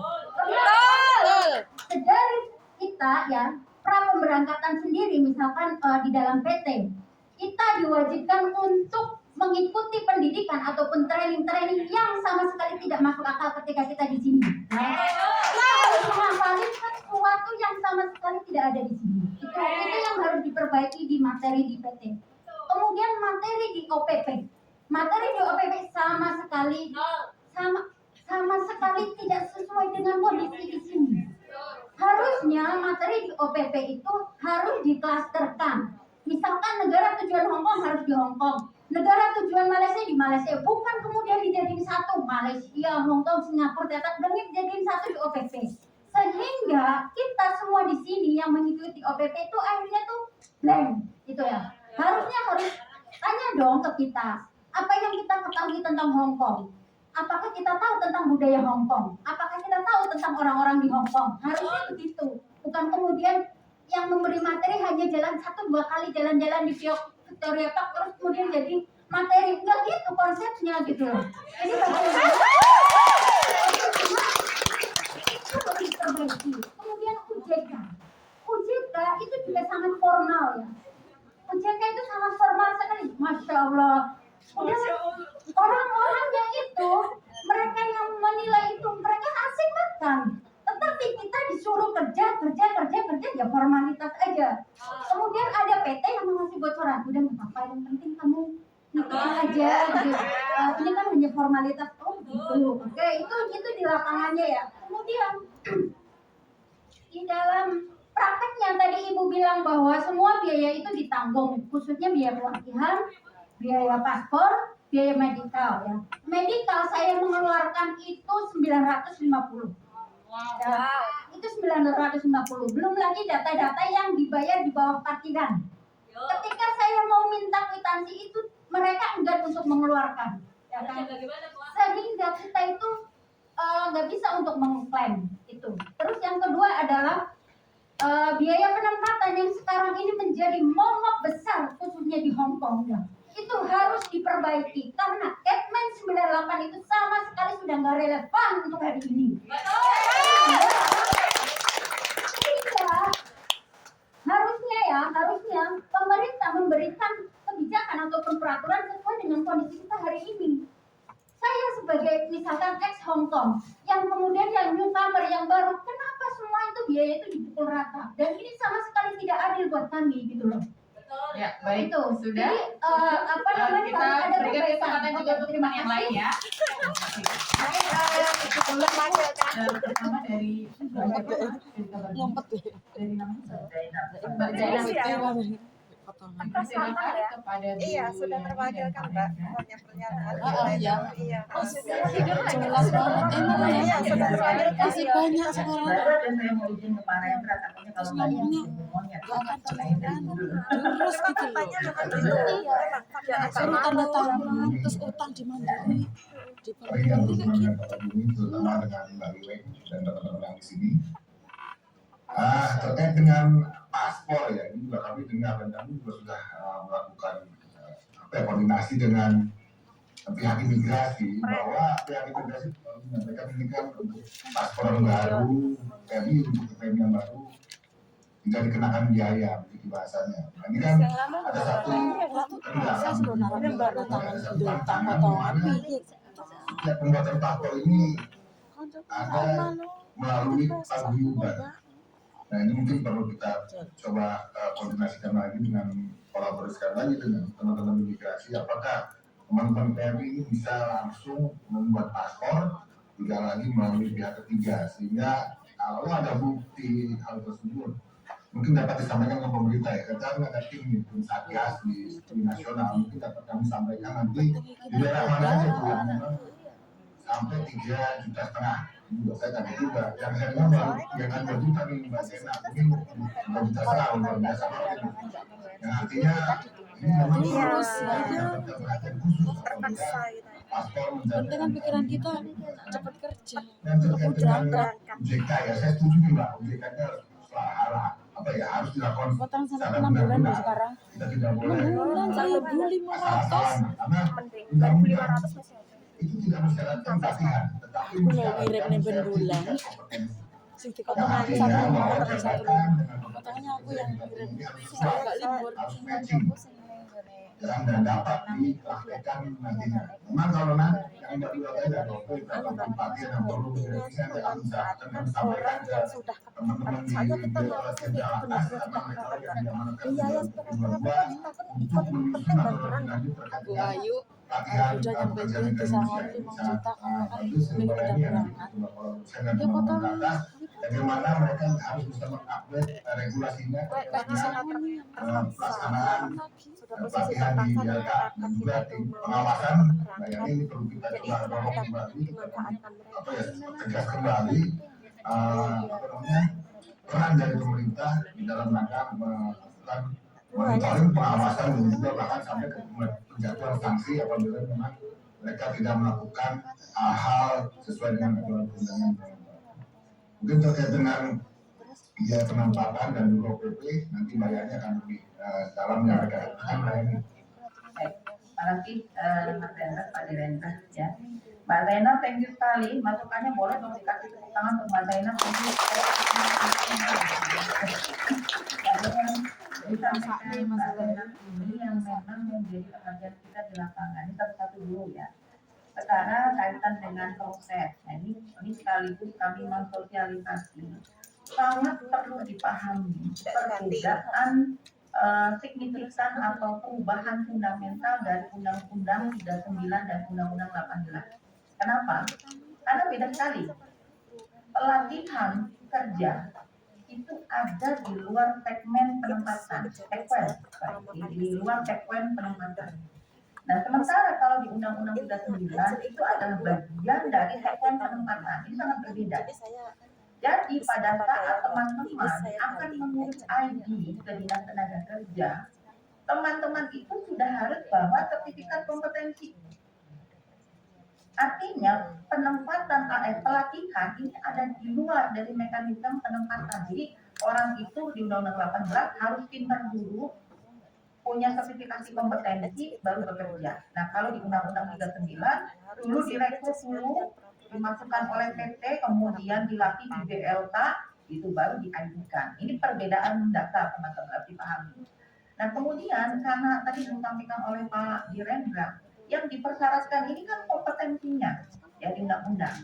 Dari kita, ya, pra pemberangkatan sendiri misalkan di dalam PT, kita diwajibkan untuk mengikuti pendidikan ataupun training-training yang sama sekali tidak masuk akal ketika kita di sini. Harus menghafalin sesuatu yang sama sekali tidak ada di sini. Itu yang harus diperbaiki di materi di PT. Kemudian materi di OPP. Materi di OPP sama sekali tidak sesuai dengan kondisi di sini. Harusnya materi di OPP itu harus diklasterkan. Misalkan negara tujuan Hongkong harus di Hongkong, negara tujuan Malaysia di Malaysia, bukan kemudian dijadiin satu Malaysia, Hongkong, Singapura, tetap dijadiin satu di OPP. Sehingga kita semua di sini yang mengikuti OPP itu akhirnya tuh blank, gitu ya. Harus tanya dong ke kita, apa yang kita ketahui tentang Hongkong? Apakah kita tahu tentang budaya Hongkong? Apakah kita tahu tentang orang-orang di Hongkong? Harusnya begitu, bukan kemudian yang memberi materi hanya jalan 1-2 kali jalan-jalan di Victoria Park terus kemudian jadi materi. Enggak gitu konsepnya gitu loh. Jadi bagaimana itu harus diperbaiki. Kemudian UJK itu juga sangat formal, ya. UJK itu sangat formal sekali. Masya Allah. Orang-orangnya itu, mereka yang menilai itu, mereka asing makan. Tetapi kita disuruh kerja ya formalitas aja. Kemudian ada PT yang mengasih bocoran, udah nggak apa-apa, yang penting kamu nikah aja gitu. Ini kan hanya formalitas. Oh gitu. Oke, itu di lapangannya, ya. Kemudian di dalam prakteknya tadi Ibu bilang bahwa semua biaya itu ditanggung, khususnya biaya pelatihan, biaya paspor, biaya medikal, ya. Medikal saya mengeluarkan itu 950. Ya, itu 950. Belum lagi data-data yang dibayar di bawah parkiran. Ketika saya mau minta kwitansi itu mereka enggan untuk mengeluarkan, ya kan? Sehingga kita itu nggak bisa untuk mengklaim itu. Terus yang kedua adalah biaya penempatan yang sekarang ini menjadi momok besar khususnya di Hongkong, ya. Itu harus diperbaiki karena Kepmen 98 itu sama sekali sudah nggak relevan untuk hari ini. Harusnya pemerintah memberikan kebijakan ataupun peraturan sesuai dengan kondisi kita hari ini. Saya sebagai misalkan ex Hongkong, yang kemudian yang newcomer yang baru, kenapa semua itu biaya itu dipukul rata? Dan ini sama sekali tidak adil buat kami gitu loh. Ya, baik. Itu Sudah. Jadi apa namanya Kita harus ada berikan perbaikan. kesempatan juga untuk teman yang lain ya. Pertama dari Ngumpet deh. dari namanya Mbak Zainab. Potongan. Silakan kepada Bu Iya, sudah Yani terwakilkan, dan Mbak. Pak Hendra. Banyak pernyataan. Iya. Iya. Jelas banget emang ya. Iya, sudah terwakilkan. Masih banyak sekarang. baru aja saya mau izin ke Pak Rendra, takutnya kalau nggak ngomongnya, izin monyet. Gak akan Saya dari dulu. terus gitu loh. Katanya memang gitu. Memang Suruh tanda tangan, terus utang di Mandiri. Di Tapi yang Mandiri kayak berhubungan gitu. dengan Bapak Bumi, terutama dengan Mbak Wiwek dan teman-teman yang di sini. Terkait dengan paspor ya, ini juga kami dengar dan kami juga sudah melakukan koordinasi dengan pihak imigrasi bahwa pihak imigrasi menyampaikan ini kan untuk paspor yang baru, jadi untuk PPM yang baru tidak dikenakan biaya begitu bahasanya. Nah, ini kan ada satu Saya sudah naruh tanda tangan di tangan mana tapi setiap pembuatan paspor ini ada melalui paguyuban. Nah ini mungkin perlu kita coba koordinasikan lagi dengan kolaborasikan lagi dengan teman-teman imigrasi. Apakah teman-teman PMI ini bisa langsung membuat paspor tidak lagi melalui pihak ketiga, sehingga kalau ada bukti hal tersebut mungkin dapat disampaikan ke pemerintah ya. Karena ada tim Satgas di nasional, mungkin dapat kami sampaikan nanti di daerah mana aja tuh yang memang sampai 3,5 juta. Juga saya tadi juga yang saya bilang jangan berjuta nih Mbak Zena, mungkin 2 juta setahun luar biasa banget. Yang artinya ini memang terus mendapatkan perhatian khusus terpaksa apabila gitu. paspor penting kan pikiran kita cepat kerja. dan terkait dengan Berangkat. OJK ya saya setuju nih Mbak, OJK-nya harus dilakukan Potong sampai secara 6 bulan loh benar-benar. sekarang. Kita tidak boleh 6 bulan 1.500. asal-asalan karena Mending undang-undang 1.500 masih ada. itu tidak mensyaratkan pelatihan, tetapi Aku mau ngirim mensyaratkan nih ben bulan. sertifikat kompetensi. Sing Yang dikotongan artinya satu bahwa potong satu. jabatan dengan Potongnya aku yang ngirim. ini harus Saya sesuai, agak libur. harus matching dan dapat dipraktekkan nantinya. Memang kalau nanti yang Mbak bilang tadi ada beberapa pelatihan yang perlu ini nanti akan bisa sampaikan ke Sudah teman-teman di saya kita Direktorat Jenderal Atas karena mereka yang diamanatkan biaya untuk sebenarnya untuk menyusun atau lebih lanjut terkait Bu dengan Ayu pelatihan udah nyampe pekerjaan di migran Sangon Indonesia 5 ini bisa juta karena kan bagus ini udah ini yang berangkat. saya dan Dia teman-teman potong ke atas bagaimana mereka harus bisa mengupdate regulasinya terkait dengan pelaksanaan pelatihan di DLK dan juga tim pengawasan. Nah yang ini perlu kita coba dorong kembali kita tegas kembali apa namanya peran dari pemerintah di dalam rangka melakukan monitoring pengawasan dan juga bahkan sampai ke penjatuhan sanksi apabila memang mereka tidak melakukan hal sesuai dengan aturan perundangan. Mungkin terkait dengan biaya penempatan dan juga OPP nanti bayarnya akan lebih dalam yang mereka akan melayani. Baik, terima kasih Mas Rendra, Pak Direndra ya. Mbak Zainab, thank you sekali. Masukannya boleh dong dikasih tepuk tangan untuk Mbak Zainab. Disampaikan Mbak Zainab ini yang memang menjadi perhatian kita di lapangan. Ini satu-satu dulu ya. Sekarang kaitan dengan proses. Nah ini sekaligus kami mensosialisasi. Sangat perlu dipahami perbedaan signifikan atau perubahan fundamental dari Undang-Undang 39 dan Undang-Undang 18. Kenapa? Karena beda sekali. Pelatihan kerja itu ada di luar segmen penempatan, di luar segmen penempatan. Nah, sementara kalau di Undang-Undang 39 itu adalah bagian dari segmen penempatan. Ini sangat berbeda. Jadi pada saat teman-teman akan mengurus ID ke Dinas Tenaga Kerja, teman-teman itu sudah harus bawa sertifikat kompetensi. Artinya penempatan pelatihan ini ada di luar dari mekanisme penempatan. Jadi orang itu di Undang-Undang 18 harus pintar dulu, punya sertifikasi kompetensi baru bekerja. Nah kalau di Undang-Undang 39 dulu direkrut dulu, dimasukkan oleh PT, kemudian dilatih di BLK, itu baru di-ID-kan. Ini perbedaan dasar teman-teman harus dipahami. Nah kemudian karena tadi disampaikan oleh Pak Direndra, yang dipersyaratkan ini kan kompetensinya ya di undang-undang.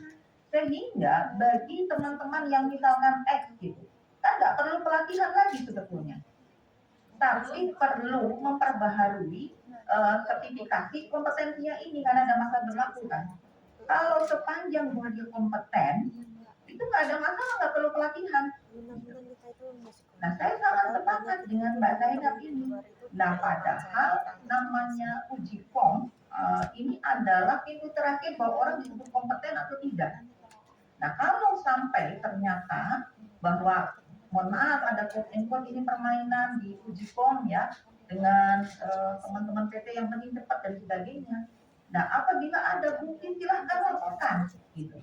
Sehingga bagi teman-teman yang misalkan X gitu, kan nggak perlu pelatihan lagi sebetulnya, tapi perlu memperbaharui sertifikasi kompetensinya ini karena ada masa berlaku kan. Kalau sepanjang bahwa dia kompeten, itu nggak ada masalah, nggak perlu pelatihan. Nah, saya sangat sepakat dengan Mbak Zainab ini. Nah, padahal namanya uji form ini adalah pintu terakhir bahwa orang disebut kompeten atau tidak. Nah, kalau sampai ternyata bahwa mohon maaf ada quote and quote ini permainan di uji form ya dengan teman-teman PT yang penting cepat dan sebagainya. Nah, apabila ada bukti silahkan laporkan gitu.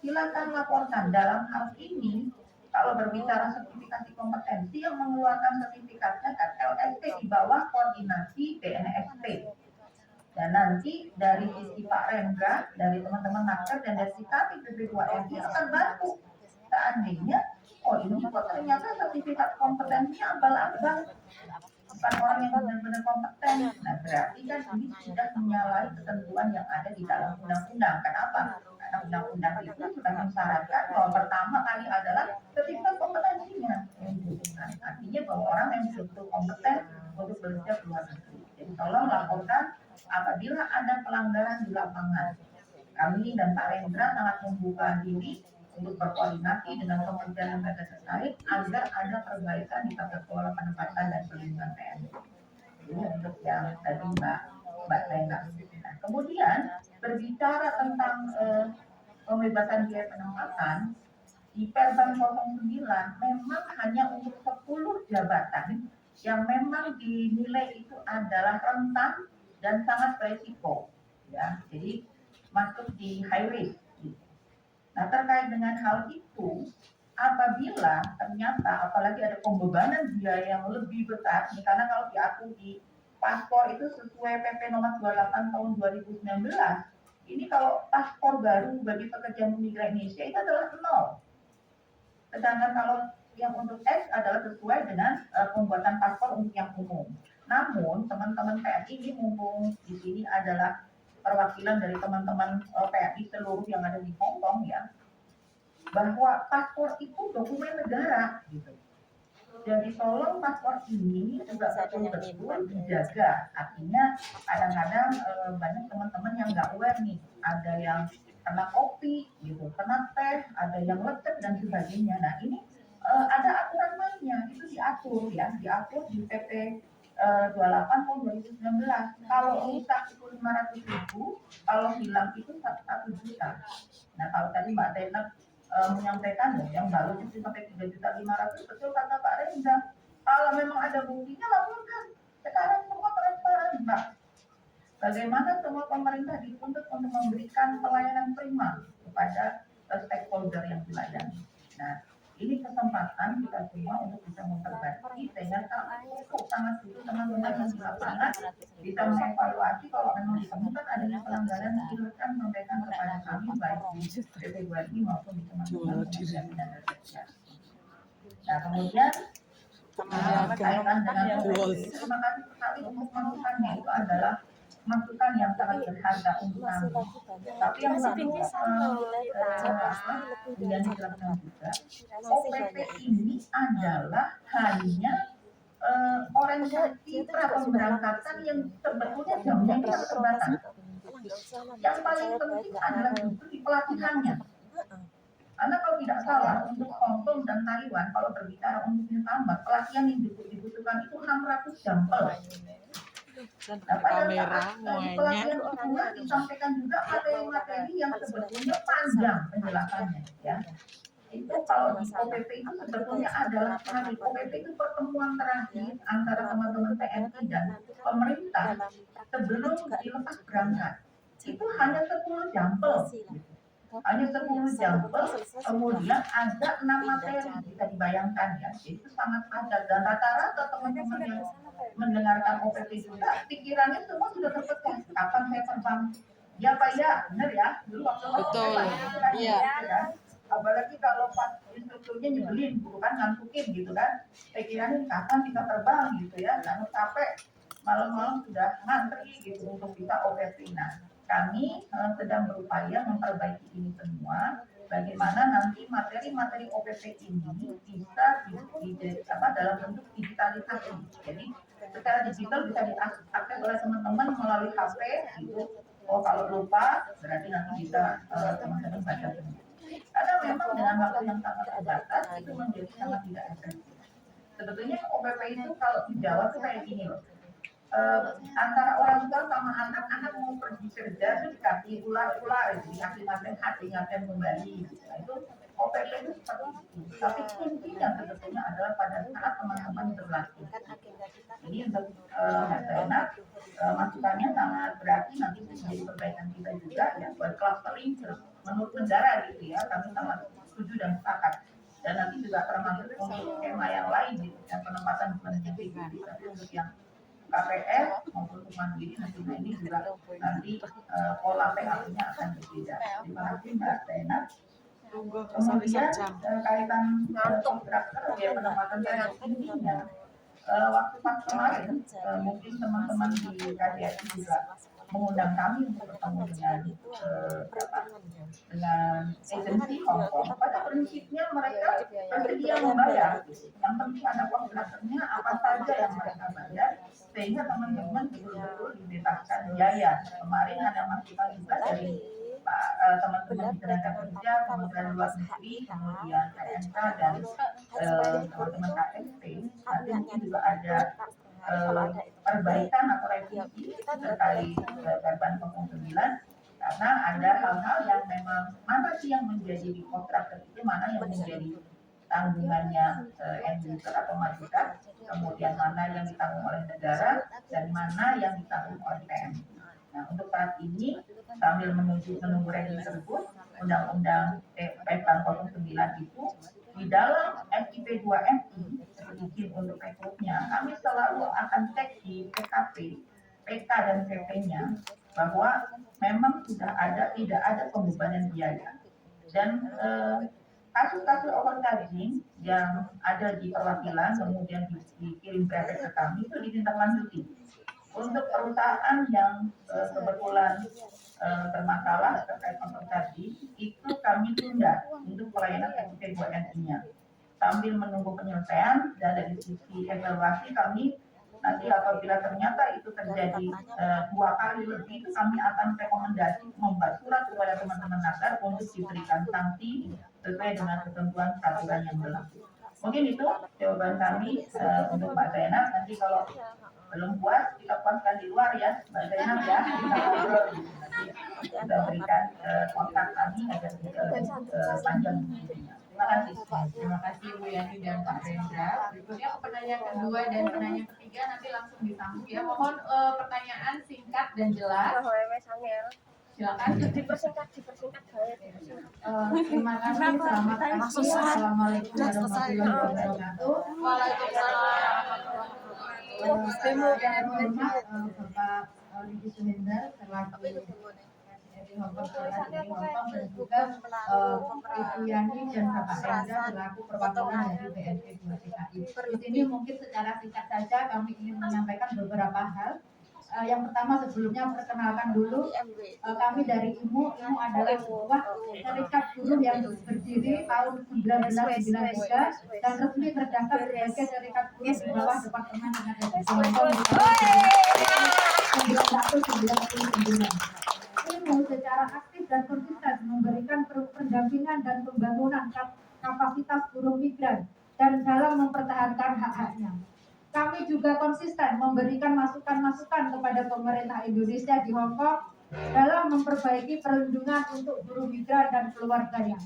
Silakan laporkan. Dalam hal ini kalau berbicara sertifikasi kompetensi yang mengeluarkan sertifikatnya kan LSP di bawah koordinasi BNSP. Dan nanti dari sisi Pak Rendra, dari teman-teman Naker dan dari kami PP2MI akan bantu. Seandainya, oh ini kok ternyata sertifikat kompetensinya abal-abal, bukan orang yang benar-benar kompeten. Nah, berarti kan ini sudah menyalahi ketentuan yang ada di dalam undang-undang. Kenapa? Karena undang-undang itu sudah mensyaratkan bahwa pertama kali adalah sertifikat kompetensinya. Artinya bahwa orang yang betul-betul kompeten untuk bekerja ke luar negeri. Jadi tolong laporkan apabila ada pelanggaran di lapangan. Kami dan Pak Rendra sangat membuka diri untuk berkoordinasi dengan kementerian lembaga terkait agar ada perbaikan di tata kelola penempatan dan perlindungan PNS. Ini untuk yang tadi Mbak Zainab. Nah, kemudian berbicara tentang pembebasan biaya penempatan di Perban 09 memang hanya untuk 10 jabatan yang memang dinilai itu adalah rentan dan sangat berisiko, ya. Jadi masuk di high risk. Nah, terkait dengan hal itu, apabila ternyata apalagi ada pembebanan biaya yang lebih besar, karena kalau diatur di paspor itu sesuai PP nomor 28 tahun 2019, ini kalau paspor baru bagi pekerja migran Indonesia itu adalah 0. Sedangkan kalau yang untuk X adalah sesuai dengan pembuatan paspor untuk yang umum. Namun teman-teman PNI ini mumpung di sini adalah perwakilan dari teman-teman PNI seluruh yang ada di Hongkong ya, bahwa paspor itu dokumen negara gitu. Jadi tolong paspor ini juga betul-betul dijaga. Artinya kadang-kadang banyak teman-teman yang nggak aware nih, ada yang kena kopi gitu, kena teh, ada yang lecet dan sebagainya. Nah ini ada aturan mainnya, itu diatur ya, diatur di PP 28 tahun 2019. Kalau rusak itu 500.000, kalau hilang itu 1 juta. Nah kalau tadi Mbak Zainab menyampaikan yang baru itu sampai 3.500.000, betul kata Pak Reza. Kalau memang ada buktinya laporkan. Sekarang semua transparan, Mbak. Bagaimana semua pemerintah dituntut untuk memberikan pelayanan prima kepada stakeholder yang dilayani. Nah, ini kesempatan kita semua untuk bisa memperbaiki sehingga sangat butuh teman-teman yang di lapangan bisa mengevaluasi kalau memang ditemukan adanya pelanggaran, silakan sampaikan kepada kami baik di PP2MI maupun di teman-teman Kementerian Tenaga Kerja. Nah, kemudian kaitan dengan terima kasih sekali untuk masukannya, itu adalah masukan yang sangat berharga untuk kami. Tapi yang perlu yang dijelaskan juga, OPP ini adalah hanya orientasi pra-pemberangkatan yang sebetulnya jamnya itu terbatas. Yang paling penting adalah justru di pelatihannya. Karena kalau tidak salah untuk Hongkong dan Taiwan, kalau berbicara untuk tambah pelatihan yang dibutuhkan itu 600 jam plus. Nah, pada saat pelatihan kedua disampaikan juga materi-materi yang sebetulnya panjang penjelasannya, ya. Itu kalau di OPP itu sebetulnya adalah hari OPP itu pertemuan terakhir antara teman-teman TNI dan pemerintah sebelum dilepas berangkat. Itu hanya 10 jam plus. Hanya 10 jam plus, kemudian ada 6 materi, bisa dibayangkan ya. Itu sangat padat dan rata-rata teman-teman yang mendengarkan OPP juga pikirannya semua sudah terpecah. Kapan saya terbang? Ya Pak ya, benar ya. Dulu waktu betul. Iya. Kan? Apalagi kalau pas instrukturnya nyebelin, bukan ngantukin gitu kan. Pikirannya kapan kita terbang gitu ya, karena capek. malam-malam sudah ngantri gitu untuk bisa OPP. Nah, kami sedang berupaya memperbaiki ini semua. Bagaimana nanti materi-materi OPP ini bisa dalam bentuk digitalisasi. Jadi secara digital bisa diakses oleh teman-teman melalui HP gitu. Oh, kalau lupa berarti nanti bisa teman-teman baca sendiri. Karena memang dengan waktu yang sangat terbatas itu menjadi sangat tidak efektif. Sebetulnya OPP itu kalau di Jawa itu kayak gini loh. Antara orang tua sama anak mau pergi kerja itu dikasih ular-ular, dikasih nasihat, diingatkan kembali. Nah, itu OPP itu seperti itu. Tapi kuncinya sebetulnya adalah pada saat teman-teman berlatih. Ini untuk enak, masukannya sangat berarti nanti menjadi perbaikan kita juga ya buat clustering menurut negara gitu ya, kami sangat setuju dan sepakat. Dan nanti juga termasuk untuk skema yang lain gitu, yang penempatan pendidik gitu. Tapi untuk yang KPR maupun rumah diri nantinya ini juga nanti pola PHP-nya akan berbeda. Terima kasih Mbak Tena. Kemudian kaitan kontraktor ya penempatan ini ya. Waktu pas kemarin mungkin teman-teman di KJRI juga mengundang kami untuk bertemu dengan agensi Hongkong. Pada prinsipnya mereka bersedia membayar. Yang penting ada kontraktornya apa saja yang mereka bayar sehingga teman-teman betul-betul dibebaskan biaya. Kemarin ada masukan juga dari teman-teman di tenaga kerja, Kementerian Luar Negeri, kemudian PNK dan teman-teman KSP. Nanti mungkin juga ada perbaikan atau revisi terkait Perban 09 karena ada hal-hal yang memang mana sih yang menjadi di kontrak itu, mana yang menjadi tanggungannya end user atau majikan, kemudian mana yang ditanggung oleh negara dan mana yang ditanggung oleh PMI. Nah, untuk saat ini sambil menunggu revisi tersebut, Undang-Undang Perban 09 itu di dalam SIP 2MI izin untuk rekrutnya, kami selalu akan cek di PKP, PK dan PP-nya bahwa memang tidak ada pembebanan biaya. Dan kasus-kasus overcharging yang ada di perwakilan kemudian dikirim prefek ke kami itu ditindaklanjuti. Untuk perusahaan yang kebetulan bermasalah terkait overcharging itu kami tunda untuk pelayanan SIP 2MI-nya. Sambil menunggu penyelesaian dan dari sisi evaluasi kami nanti apabila ternyata itu terjadi 2 kali lebih itu kami akan rekomendasi membuat surat kepada teman-teman nakar untuk diberikan sanksi sesuai dengan ketentuan peraturan yang berlaku. Mungkin itu jawaban kami untuk Mbak Zainab. Nanti kalau belum puas kita puaskan di luar ya Mbak Zainab ya, kita ngobrol nanti kita berikan kontak kami agar kita lebih panjang. Terima kasih Bu Yani dan Pak Rendra. Berikutnya penanya kedua dan penanya ketiga nanti langsung disambung ya. Mohon pertanyaan singkat dan jelas. Silakan. Dipersingkat. Terima kasih. Selamat pagi. Assalamualaikum warahmatullahi wabarakatuh. Waalaikumsalam. Saya hormat Bapak Riki Suhendra selaku Hongkong dan juga Ibu Yani dan Bapak Rendra selaku perwakilan dari BNP 2 DKI. Di sini mungkin secara singkat saja kami ingin menyampaikan beberapa hal. Yang pertama sebelumnya perkenalkan dulu kami dari IMU adalah sebuah serikat buruh yang berdiri tahun 1993 dan resmi terdaftar sebagai serikat buruh di bawah Departemen Tenaga Kerja Hongkong di tahun 1999. IMU secara aktif dan konsisten memberikan pendampingan dan pembangunan kapasitas buruh migran dan dalam mempertahankan hak-haknya. Kami juga konsisten memberikan masukan-masukan kepada pemerintah Indonesia di Hong Kong dalam memperbaiki perlindungan untuk buruh migran dan keluarganya.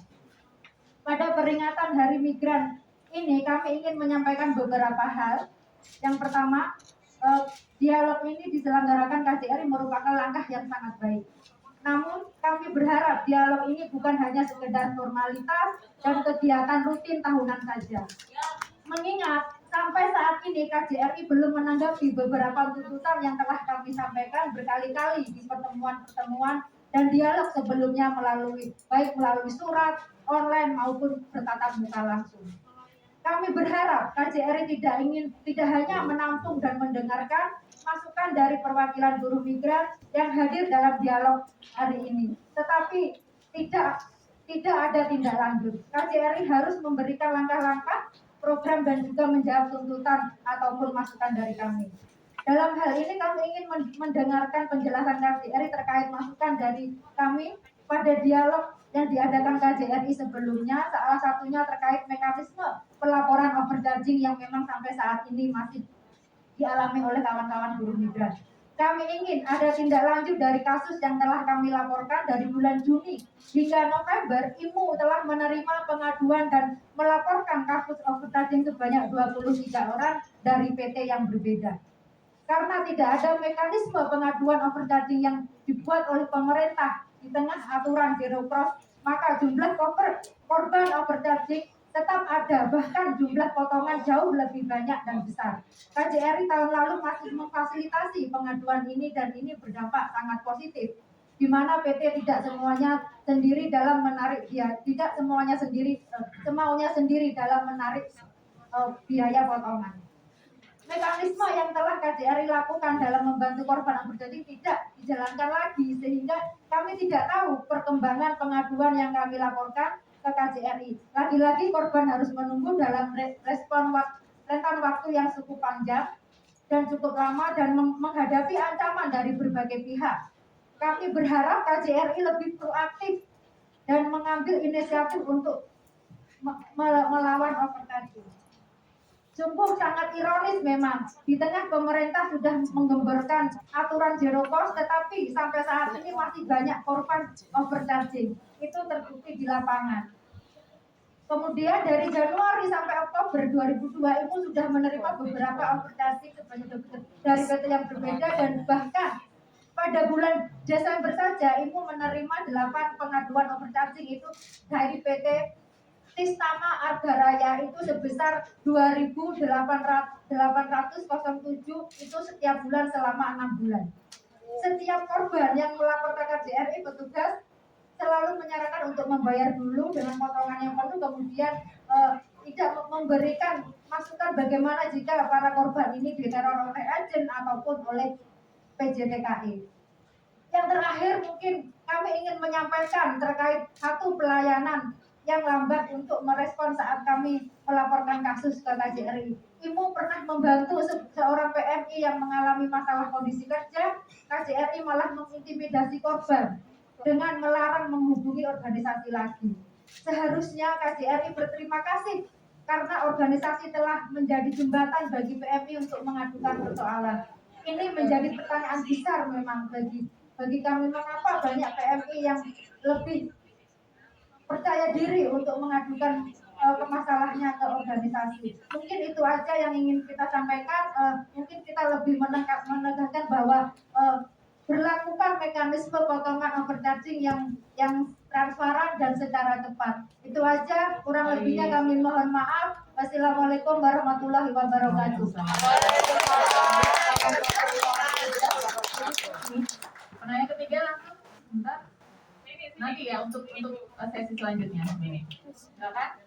Pada peringatan Hari Migran ini kami ingin menyampaikan beberapa hal. Yang pertama, dialog ini diselenggarakan KJRI merupakan langkah yang sangat baik. Namun kami berharap dialog ini bukan hanya sekedar formalitas dan kegiatan rutin tahunan saja. Mengingat sampai saat ini KJRI belum menanggapi beberapa tuntutan yang telah kami sampaikan berkali-kali di pertemuan-pertemuan dan dialog sebelumnya melalui surat, online maupun bertatap muka langsung. Kami berharap KJRI tidak hanya menampung dan mendengarkan, masukan dari perwakilan buruh migran yang hadir dalam dialog hari ini. Tetapi tidak ada tindak lanjut. KJRI harus memberikan langkah-langkah, program dan juga menjawab tuntutan ataupun masukan dari kami. Dalam hal ini kami ingin mendengarkan penjelasan KJRI terkait masukan dari kami pada dialog yang diadakan KJRI sebelumnya, salah satunya terkait mekanisme pelaporan overcharging yang memang sampai saat ini masih dialami oleh kawan-kawan buruh migran. Kami ingin ada tindak lanjut dari kasus yang telah kami laporkan dari bulan Juni hingga November. IMU telah menerima pengaduan dan melaporkan kasus overcharging sebanyak 23 orang dari PT yang berbeda. Karena tidak ada mekanisme pengaduan overcharging yang dibuat oleh pemerintah di tengah aturan zero cross, maka jumlah korban overcharging tetap ada, bahkan jumlah potongan jauh lebih banyak dan besar. KJRI tahun lalu masih memfasilitasi pengaduan ini dan ini berdampak sangat positif, di mana PT tidak semuanya sendiri dalam menarik semaunya sendiri dalam menarik biaya potongan. Mekanisme yang telah KJRI lakukan dalam membantu korban overcharging tidak dijalankan lagi, sehingga kami tidak tahu perkembangan pengaduan yang kami laporkan ke KJRI. Lagi-lagi korban harus menunggu dalam rentan waktu yang cukup panjang dan cukup lama dan menghadapi ancaman dari berbagai pihak. Kami berharap KJRI lebih proaktif dan mengambil inisiatif untuk melawan overcharging. Sungguh sangat ironis memang, di tengah pemerintah sudah menggemborkan aturan zero cost, tetapi sampai saat ini masih banyak korban overcharging. Itu terbukti di lapangan. Kemudian dari Januari sampai Oktober 2002 IMU sudah menerima beberapa overcharging dari PT yang berbeda, dan bahkan pada bulan Desember saja IMU menerima 8 pengaduan overcharging itu dari PT Tistama Argaraya itu sebesar 2.807 itu setiap bulan selama 6 bulan. Setiap korban yang melapor ke KJRI, petugas selalu menyarankan untuk membayar dulu dengan potongan yang penuh, kemudian tidak memberikan masukan bagaimana jika para korban ini diteror oleh agen ataupun oleh PJTKI. Yang terakhir mungkin kami ingin menyampaikan terkait satu pelayanan yang lambat untuk merespon saat kami melaporkan kasus ke KJRI. IMU pernah membantu seorang PMI yang mengalami masalah kondisi kerja. KJRI malah mengintimidasi korban dengan melarang menghubungi organisasi lagi. Seharusnya KJRI berterima kasih karena organisasi telah menjadi jembatan bagi PMI untuk mengadukan persoalan. Ini menjadi pertanyaan besar memang bagi kami, mengapa banyak PMI yang lebih percaya diri untuk mengadukan masalahnya ke organisasi. Mungkin itu aja yang ingin kita sampaikan. Mungkin kita lebih menegaskan bahwa berlakukan mekanisme potongan overcharging yang transparan dan secara tepat. Itu aja, kurang lebihnya kami mohon maaf. Wassalamualaikum warahmatullahi wabarakatuh. Penanya ketiga langsung, bentar. Nanti ya untuk sesi selanjutnya ini. Silakan.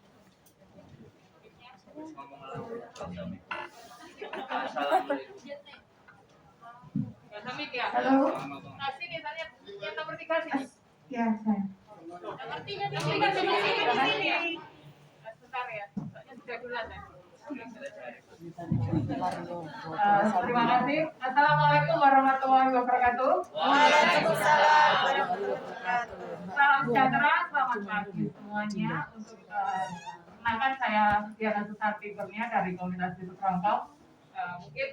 Halo. Sini saya yang nomor 3 sini. Ya, saya. Nomor 3 di sini. Sebentar ya. Sudah duluan ya. Terima kasih. Assalamualaikum warahmatullahi wabarakatuh. Waalaikumsalam. Salam sejahtera, selamat pagi semuanya. Untuk kenalkan, saya Diana Susarti Kurnia dari komunitas Bisub Rongkong. Mungkin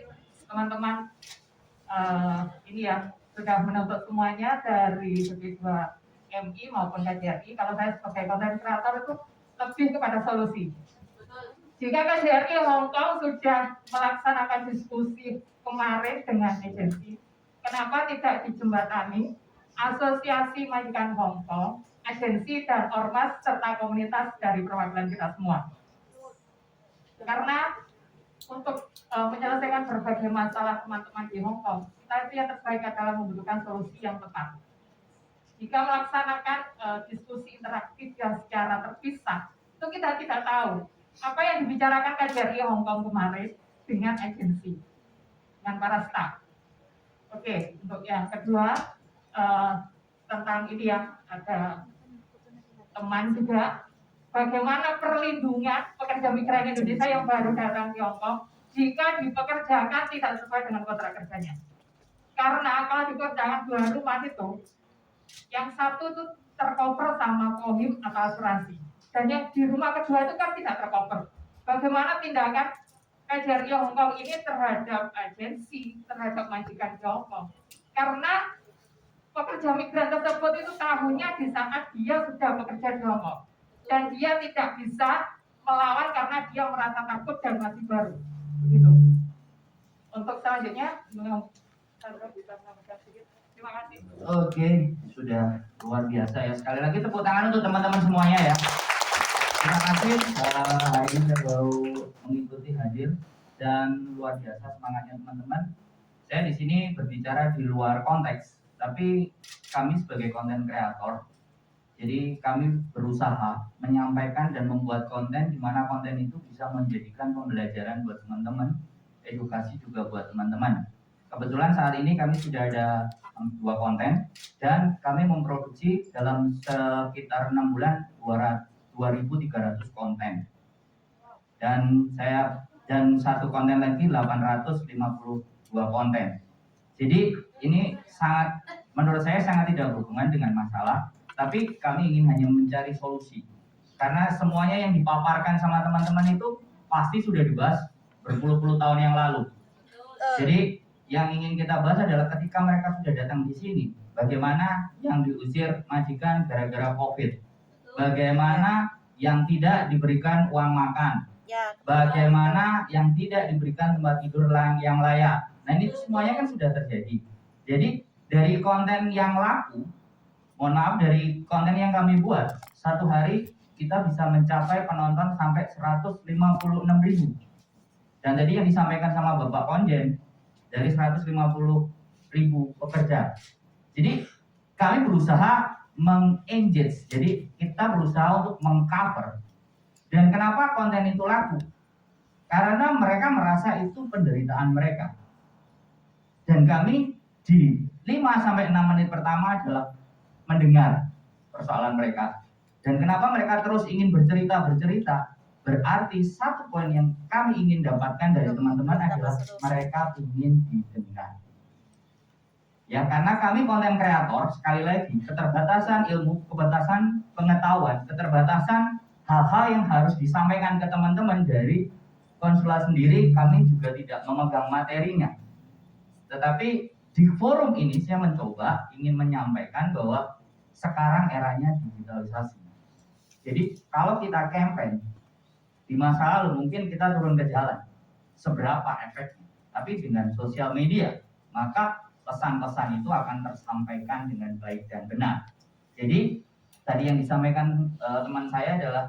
teman-teman ini ya sudah menuntut semuanya dari segi MI maupun KJRI. Kalau saya sebagai konten kreator itu lebih kepada solusi. Jika KJRI Hongkong sudah melaksanakan diskusi kemarin dengan agensi, kenapa tidak dijembatani Asosiasi Majikan Hongkong, agensi dan ormas serta komunitas dari perwakilan kita semua? Karena untuk menyelesaikan berbagai masalah teman-teman di Hongkong, kita itu yang terbaik adalah membutuhkan solusi yang tepat. Jika melaksanakan diskusi interaktif yang secara terpisah, itu kita tidak tahu apa yang dibicarakan KJRI Hongkong kemarin dengan agensi, dengan para staf. Oke, untuk yang kedua tentang ini ya, ada teman juga, bagaimana perlindungan pekerja migran Indonesia yang baru datang Tiongkok jika dipekerjakan tidak sesuai dengan kontrak kerjanya. Karena kalau dipekerjakan 2 rumah itu, yang satu itu tercover sama kohim atau asuransi, dan yang di rumah kedua itu kan tidak tercover. Bagaimana tindakan KJRI Hongkong ini terhadap agensi, terhadap majikan di Hongkong? Karena pekerja migran tersebut itu tahunya di saat dia sudah bekerja di Hongkong, dan dia tidak bisa melawan karena dia merasa takut dan masih baru. Begitu. Untuk selanjutnya, Sandra bisa menambahkan sedikit. Terima kasih. Oke, sudah luar biasa ya. Sekali lagi tepuk tangan untuk teman-teman semuanya ya. Terima kasih hari ini saya baru mengikuti hadir dan luar biasa semangatnya teman-teman. Saya di sini berbicara di luar konteks, tapi kami sebagai konten kreator, jadi kami berusaha menyampaikan dan membuat konten di mana konten itu bisa menjadikan pembelajaran buat teman-teman, edukasi juga buat teman-teman. Kebetulan saat ini kami sudah ada 2 konten dan kami memproduksi dalam sekitar 6 bulan 2.300 konten. Dan satu konten lagi 852 konten. Jadi ini menurut saya sangat tidak berhubungan dengan masalah, tapi kami ingin hanya mencari solusi. Karena semuanya yang dipaparkan sama teman-teman itu pasti sudah dibahas berpuluh-puluh tahun yang lalu. Jadi yang ingin kita bahas adalah ketika mereka sudah datang di sini, bagaimana yang diusir majikan gara-gara COVID, bagaimana yang tidak diberikan uang makan, bagaimana yang tidak diberikan tempat tidur yang layak. Nah ini semuanya kan sudah terjadi. Jadi dari konten yang laku, dari konten yang kami buat, satu hari kita bisa mencapai penonton sampai 156.000. Dan tadi yang disampaikan sama Bapak Konjen, dari 150.000 pekerja. Jadi kami berusaha meng-engage, jadi kita berusaha untuk meng-cover. Dan kenapa konten itu laku? Karena mereka merasa itu penderitaan mereka. Dan kami di 5-6 menit pertama adalah mendengar persoalan mereka. Dan kenapa mereka terus ingin bercerita? Berarti satu poin yang kami ingin dapatkan dari teman-teman adalah mereka ingin didengar. Ya, karena kami konten kreator, sekali lagi, keterbatasan ilmu, keterbatasan pengetahuan, keterbatasan hal-hal yang harus disampaikan ke teman-teman dari Konsula sendiri, kami juga tidak memegang materinya. Tetapi di forum ini saya mencoba ingin menyampaikan bahwa sekarang eranya digitalisasi. Jadi kalau kita campaign di masa lalu mungkin kita turun ke jalan, seberapa efeknya. Tapi dengan sosial media, maka pesan-pesan itu akan tersampaikan dengan baik dan benar. Jadi tadi yang disampaikan teman saya adalah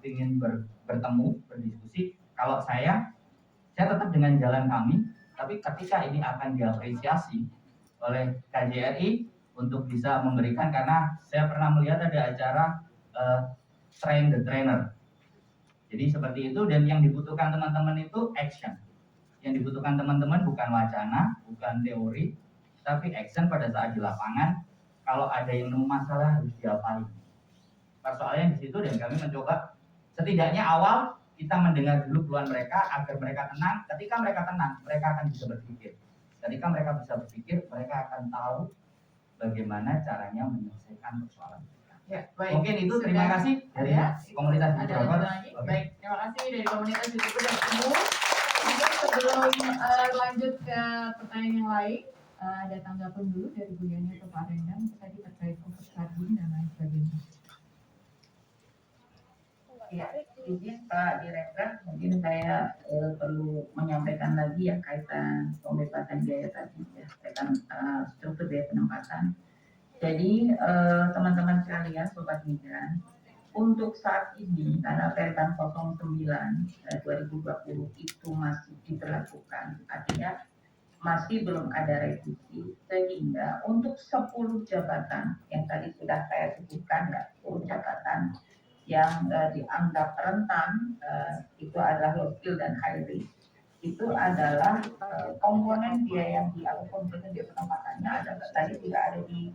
ingin bertemu, berdiskusi. Kalau saya tetap dengan jalan kami, tapi ketika ini akan diapresiasi oleh KJRI untuk bisa memberikan, karena saya pernah melihat ada acara train the trainer. Jadi seperti itu, dan yang dibutuhkan teman-teman itu action. Yang dibutuhkan teman-teman bukan wacana, bukan teori, tapi action pada saat di lapangan. Kalau ada yang nemu masalah harus diapain. Persoalannya di situ, dan kami mencoba setidaknya awal kita mendengar dulu keluhan mereka agar mereka tenang. Ketika mereka tenang, mereka akan bisa berpikir. Ketika mereka bisa berpikir, mereka akan tahu bagaimana caranya menyelesaikan persoalan mereka. Ya, baik. Mungkin itu, terima kasih dari komunitas YouTuber. Baik, terima kasih dari komunitas YouTuber dan Ibu. Mungkin sebelum lanjut ke pertanyaan yang lain, ada tanggapan dulu dari Bu Yani atau Pak Rendang tadi terkait overcharging dan lain sebagainya. Ya, izin Pak Direktur, mungkin saya perlu menyampaikan lagi ya kaitan pembebasan biaya tadi ya, kaitan struktur biaya penempatan. Jadi teman-teman sekalian, sobat migran, untuk saat ini karena Perban 09 2020 itu masih diberlakukan, artinya masih belum ada revisi, sehingga untuk 10 jabatan yang tadi sudah saya sebutkan ya, 10 jabatan yang dianggap rentan itu adalah low skill dan high risk, itu adalah komponen biaya atau komponen biaya penempatannya tadi tidak ada di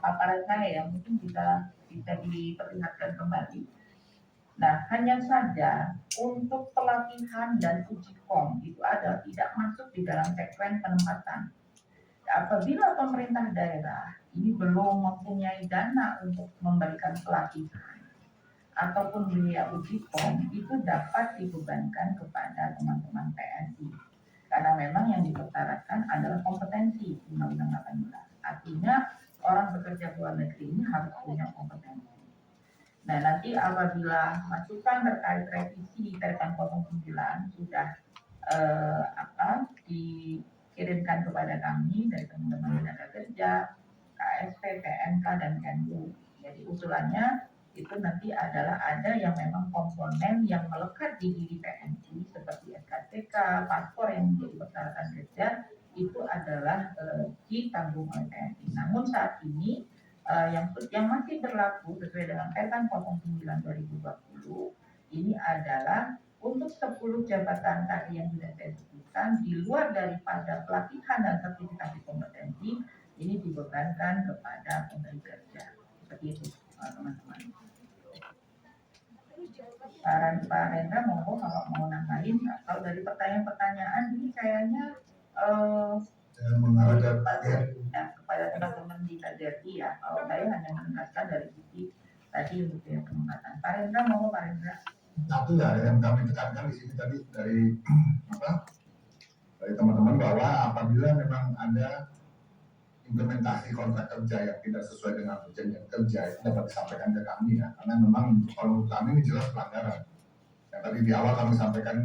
paparan saya ya, mungkin bisa diperlihatkan kembali. Nah, hanya saja untuk pelatihan dan uji kom itu tidak masuk di dalam segmen penempatan. Apabila pemerintah daerah ini belum mempunyai dana untuk memberikan pelatihan ataupun biaya uji kom, itu dapat dibebankan kepada teman-teman PNI. Karena memang yang dipersyaraatkan adalah kompetensi Undang-Undang 18. Artinya orang bekerja di luar negeri ini harus punya kompetensi. Nah, nanti apabila masukan terkait revisi Perkan 09 sudah dikirimkan kepada kami dari teman-teman tenaga kerja, KSP, PMK, dan Kemlu. Jadi usulannya itu nanti adalah ada yang memang komponen yang melekat di diri PNI seperti SKCK, paspor yang menjadi persyaratan kerja itu adalah ditanggung oleh PNI. Namun saat ini yang masih berlaku sesuai dengan Perkan 09 2020 ini adalah untuk 10 jabatan tadi yang sudah saya sebutkan di luar daripada pelatihan dan sertifikasi kompetensi ini dibebankan kepada pemberi kerja. Seperti itu teman-teman. Saran Pak Rendra monggo kalau mau nambahin. Kalau dari pertanyaan-pertanyaan ini kayaknya mengarah kepada teman-teman di KJRI ya. Kalau saya hanya menegaskan dari sisi tadi untuk biaya penempatan. Pak Rendra monggo Pak Rendra. Satu ya yang kami tekankan di sini tadi dari teman-teman bahwa apabila memang ada implementasi kontrak kerja yang tidak sesuai dengan perjanjian kerja itu dapat disampaikan ke kami ya, karena memang kalau kami ini jelas pelanggaran. Yang tadi di awal kami sampaikan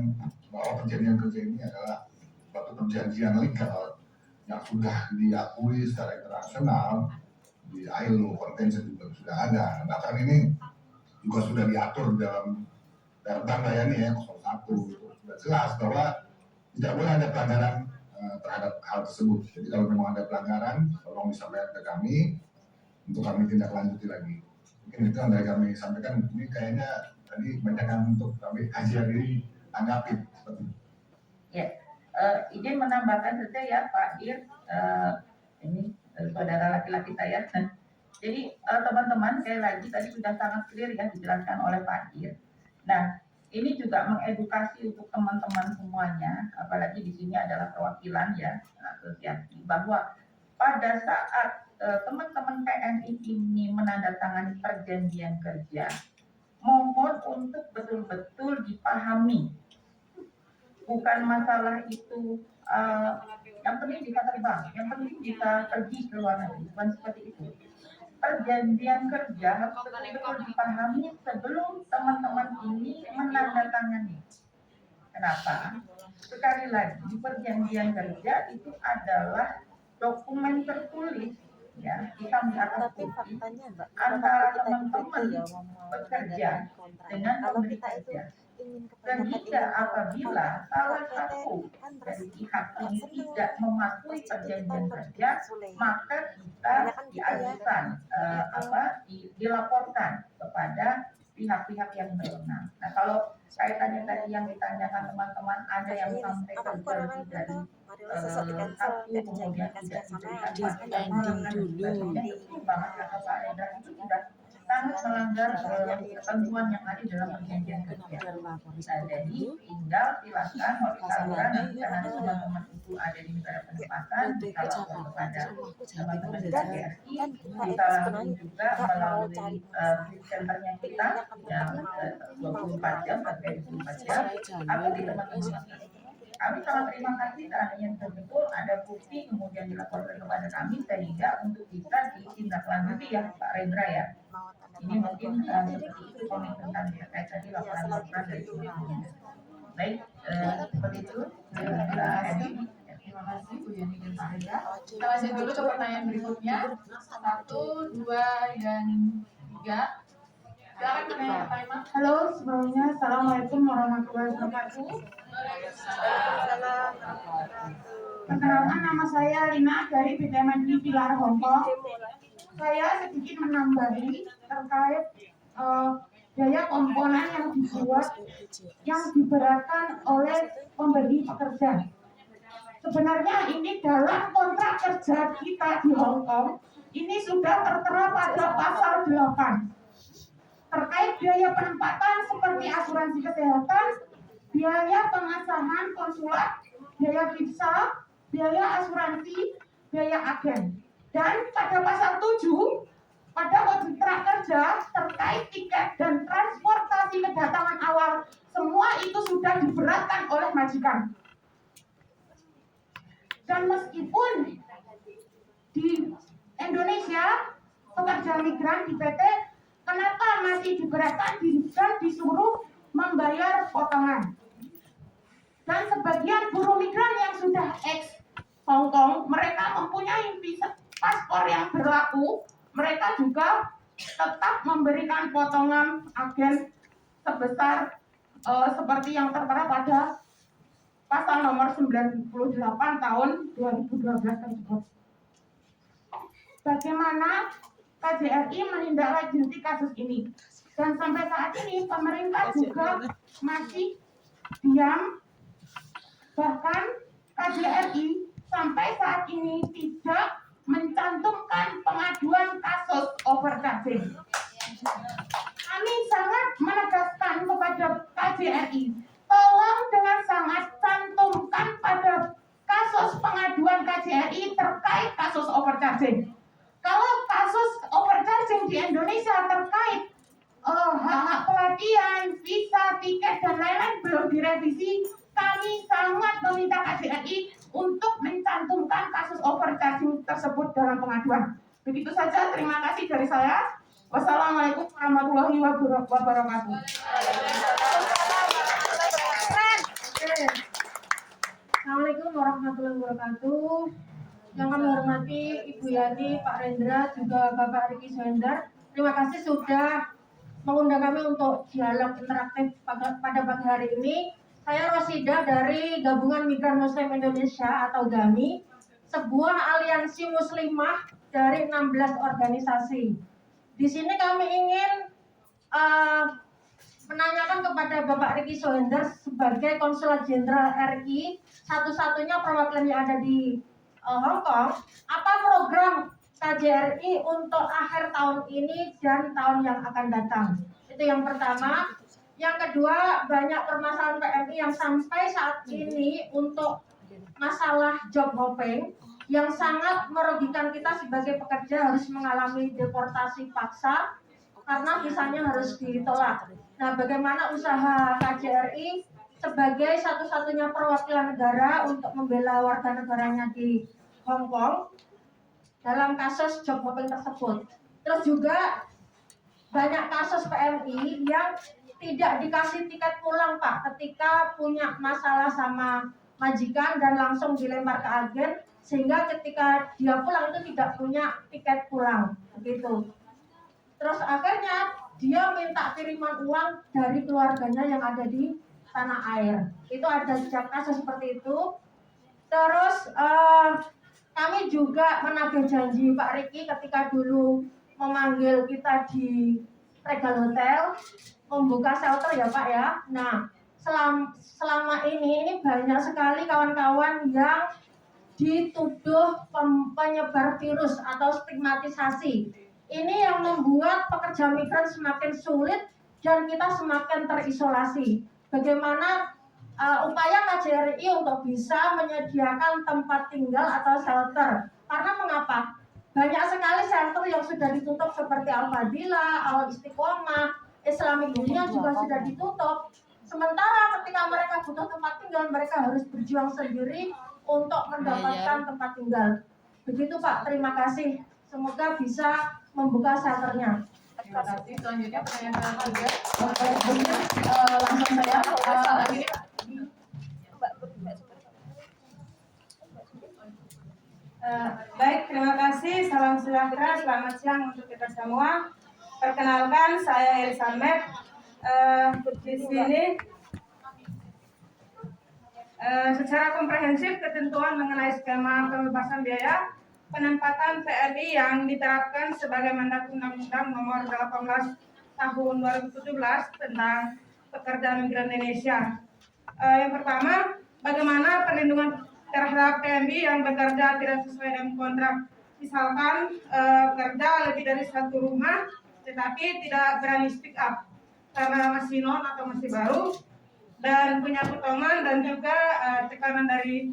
bahwa perjanjian kerja ini adalah suatu perjanjian legal yang sudah diakui secara internasional, di ILO Convention juga sudah ada. Bahkan ini juga sudah diatur dalam Perda Layani ya 01 sudah jelas bahwa tidak boleh ada pelanggaran terhadap hal tersebut. Jadi kalau memang ada pelanggaran, tolong disampaikan ke kami untuk kami tindak lanjuti lagi. Mungkin itu yang dari kami sampaikan. Ini kayaknya tadi banyak yang untuk kami kajian diri tanggapin seperti itu. Ya, izin menambahkan saja ya Pak Dir, ini saudara laki-laki saya. Jadi teman-teman sekali lagi tadi sudah sangat clear ya dijelaskan oleh Pak Dir. Nah, ini juga mengedukasi untuk teman-teman semuanya, apalagi di sini adalah perwakilan ya asosiasi, bahwa pada saat teman-teman PNI ini menandatangani perjanjian kerja, mohon untuk betul-betul dipahami, bukan masalah itu yang penting bisa terbang, yang penting bisa pergi ke luar negeri, bukan seperti itu. Perjanjian kerja harus betul-betul dipahami sebelum teman-teman ini menandatangani. Kenapa? Sekali lagi, perjanjian kerja itu adalah dokumen tertulis ya, kita atas bukti antara teman-teman bekerja dengan pemberi kerja. Sehingga apabila salah satu dari pihak ini tidak mematuhi perjanjian kerja, maka kita diajukan dilaporkan kepada pihak-pihak yang berwenang. Nah, kalau kaitannya tadi yang ditanyakan teman-teman, ada yang sampai kerja lebih dari satu kemudian tidak diberikan fasilitas dan sebagainya, itu banget kata Pak Rendra itu sudah sangat melanggar ketentuan yang ada dalam perjanjian kerja. Nah, jadi tinggal silakan mau disaluran karena teman-teman itu ada di negara penempatan, bisa lapor kepada teman-teman di KJRI, bisa langsung juga melalui centernya kita yang 24 jam sampai 24 jam, atau di teman-teman. Kami sangat terima kasih seandainya betul-betul ada bukti kemudian dilaporkan kepada kami sehingga untuk bisa ditindaklanjuti ya Pak Rendra ya. Ini mungkin seperti itu komitmen kami terkait tadi laporan-laporan dari semuanya. Baik, seperti itu. Terima kasih Bu Yani dan Pak Rendra. Kita lanjut dulu ke pertanyaan berikutnya. 1, 2, dan 3. Silakan pertanyaan pertama. Halo, sebelumnya Assalamualaikum warahmatullahi wabarakatuh. Perkenalkan nama saya Lina dari BTMN Pilar Hongkong. Saya sedikit menambahi terkait biaya komponen yang dibuat yang diberatkan oleh pemberi pekerja. Sebenarnya ini dalam kontrak kerja kita di Hong Kong ini sudah tertera pada pasal 8 terkait biaya penempatan seperti asuransi kesehatan, biaya pengasahan konsulat, biaya visa, biaya asuransi, biaya agen. Dan pada pasal 7 pada kontrak kerja terkait tiket dan transportasi kedatangan awal, semua itu sudah diberatkan oleh majikan. Dan meskipun di Indonesia pekerja migran di PT, kenapa masih diberatkan dan disuruh membayar potongan? Dan sebagian buruh migran yang sudah ex Hong Kong, mereka mempunyai visa paspor yang berlaku, mereka juga tetap memberikan potongan agen sebesar seperti yang tertera pada pasal nomor 98 tahun 2012 tersebut. Bagaimana KJRI menindaklanjuti kasus ini? Dan sampai saat ini pemerintah juga masih diam, bahkan KJRI sampai saat ini tidak mencantumkan pengaduan kasus overcharging. Kami sangat menegaskan kepada KJRI, tolong dengan sangat cantumkan pada kasus pengaduan KJRI terkait kasus overcharging. Kalau kasus overcharging di Indonesia terkait hak-hak pelatihan, visa, tiket, dan lain-lain belum direvisi, kami sangat meminta KJRI untuk mencantumkan kasus overcharging tersebut dalam pengaduan. Begitu saja, terima kasih dari saya. Wassalamualaikum warahmatullahi wabarakatuh. Assalamualaikum warahmatullahi wabarakatuh. Yang kami hormati Ibu Yani, Pak Rendra, juga Bapak Ricky Soender. Terima kasih sudah mengundang kami untuk dialog interaktif pada pagi hari ini. Saya Rosida dari Gabungan Migran Muslim Indonesia atau GAMI, sebuah aliansi muslimah dari 16 organisasi. Di sini kami ingin menanyakan kepada Bapak Ricky Soender sebagai Konsulat Jenderal RI, satu-satunya perwakilan yang ada di Hong Kong, apa program KJRI untuk akhir tahun ini dan tahun yang akan datang? Itu yang pertama. Yang kedua, banyak permasalahan PMI yang sampai saat ini untuk masalah job hopping yang sangat merugikan kita sebagai pekerja, harus mengalami deportasi paksa karena visanya harus ditolak. Nah, bagaimana usaha KJRI sebagai satu-satunya perwakilan negara untuk membela warga negaranya di Hong Kong dalam kasus job hopping tersebut? Terus juga banyak kasus PMI yang tidak dikasih tiket pulang, Pak, ketika punya masalah sama majikan dan langsung dilempar ke agen, sehingga ketika dia pulang itu tidak punya tiket pulang, begitu. Terus akhirnya dia minta kiriman uang dari keluarganya yang ada di tanah air. Itu ada kasus seperti itu. Terus kami juga menagih janji Pak Ricky ketika dulu memanggil kita di Regal Hotel membuka shelter ya Pak ya. Nah, selama ini banyak sekali kawan-kawan yang dituduh penyebar virus atau stigmatisasi. Ini yang membuat pekerja migran semakin sulit dan kita semakin terisolasi. Bagaimana upaya KJRI untuk bisa menyediakan tempat tinggal atau shelter? Karena mengapa? Banyak sekali shelter yang sudah ditutup seperti Al-Fadilah, Al-Istiqomah, Islamic Union juga sudah ditutup. Sementara ketika mereka butuh tempat tinggal, mereka harus berjuang sendiri untuk mendapatkan tempat tinggal. Begitu Pak, terima kasih. Semoga bisa membuka shelternya. Terima kasih. Selanjutnya pertanyaan ketiga. Langsung saya ini Pak. Baik, terima kasih. Salam sejahtera, selamat siang untuk kita semua. Perkenalkan, saya Elizabeth. Di sini secara komprehensif ketentuan mengenai skema pembebasan biaya penempatan PMI yang diterapkan sebagai mandat Undang-Undang Nomor 18 tahun 2017 tentang pekerja migran Indonesia. Yang pertama, bagaimana perlindungan terhadap PMI yang bekerja tidak sesuai dengan kontrak. Misalkan bekerja lebih dari satu rumah, tetapi tidak berani speak up karena masih non atau masih baru, dan punya potongan dan juga tekanan dari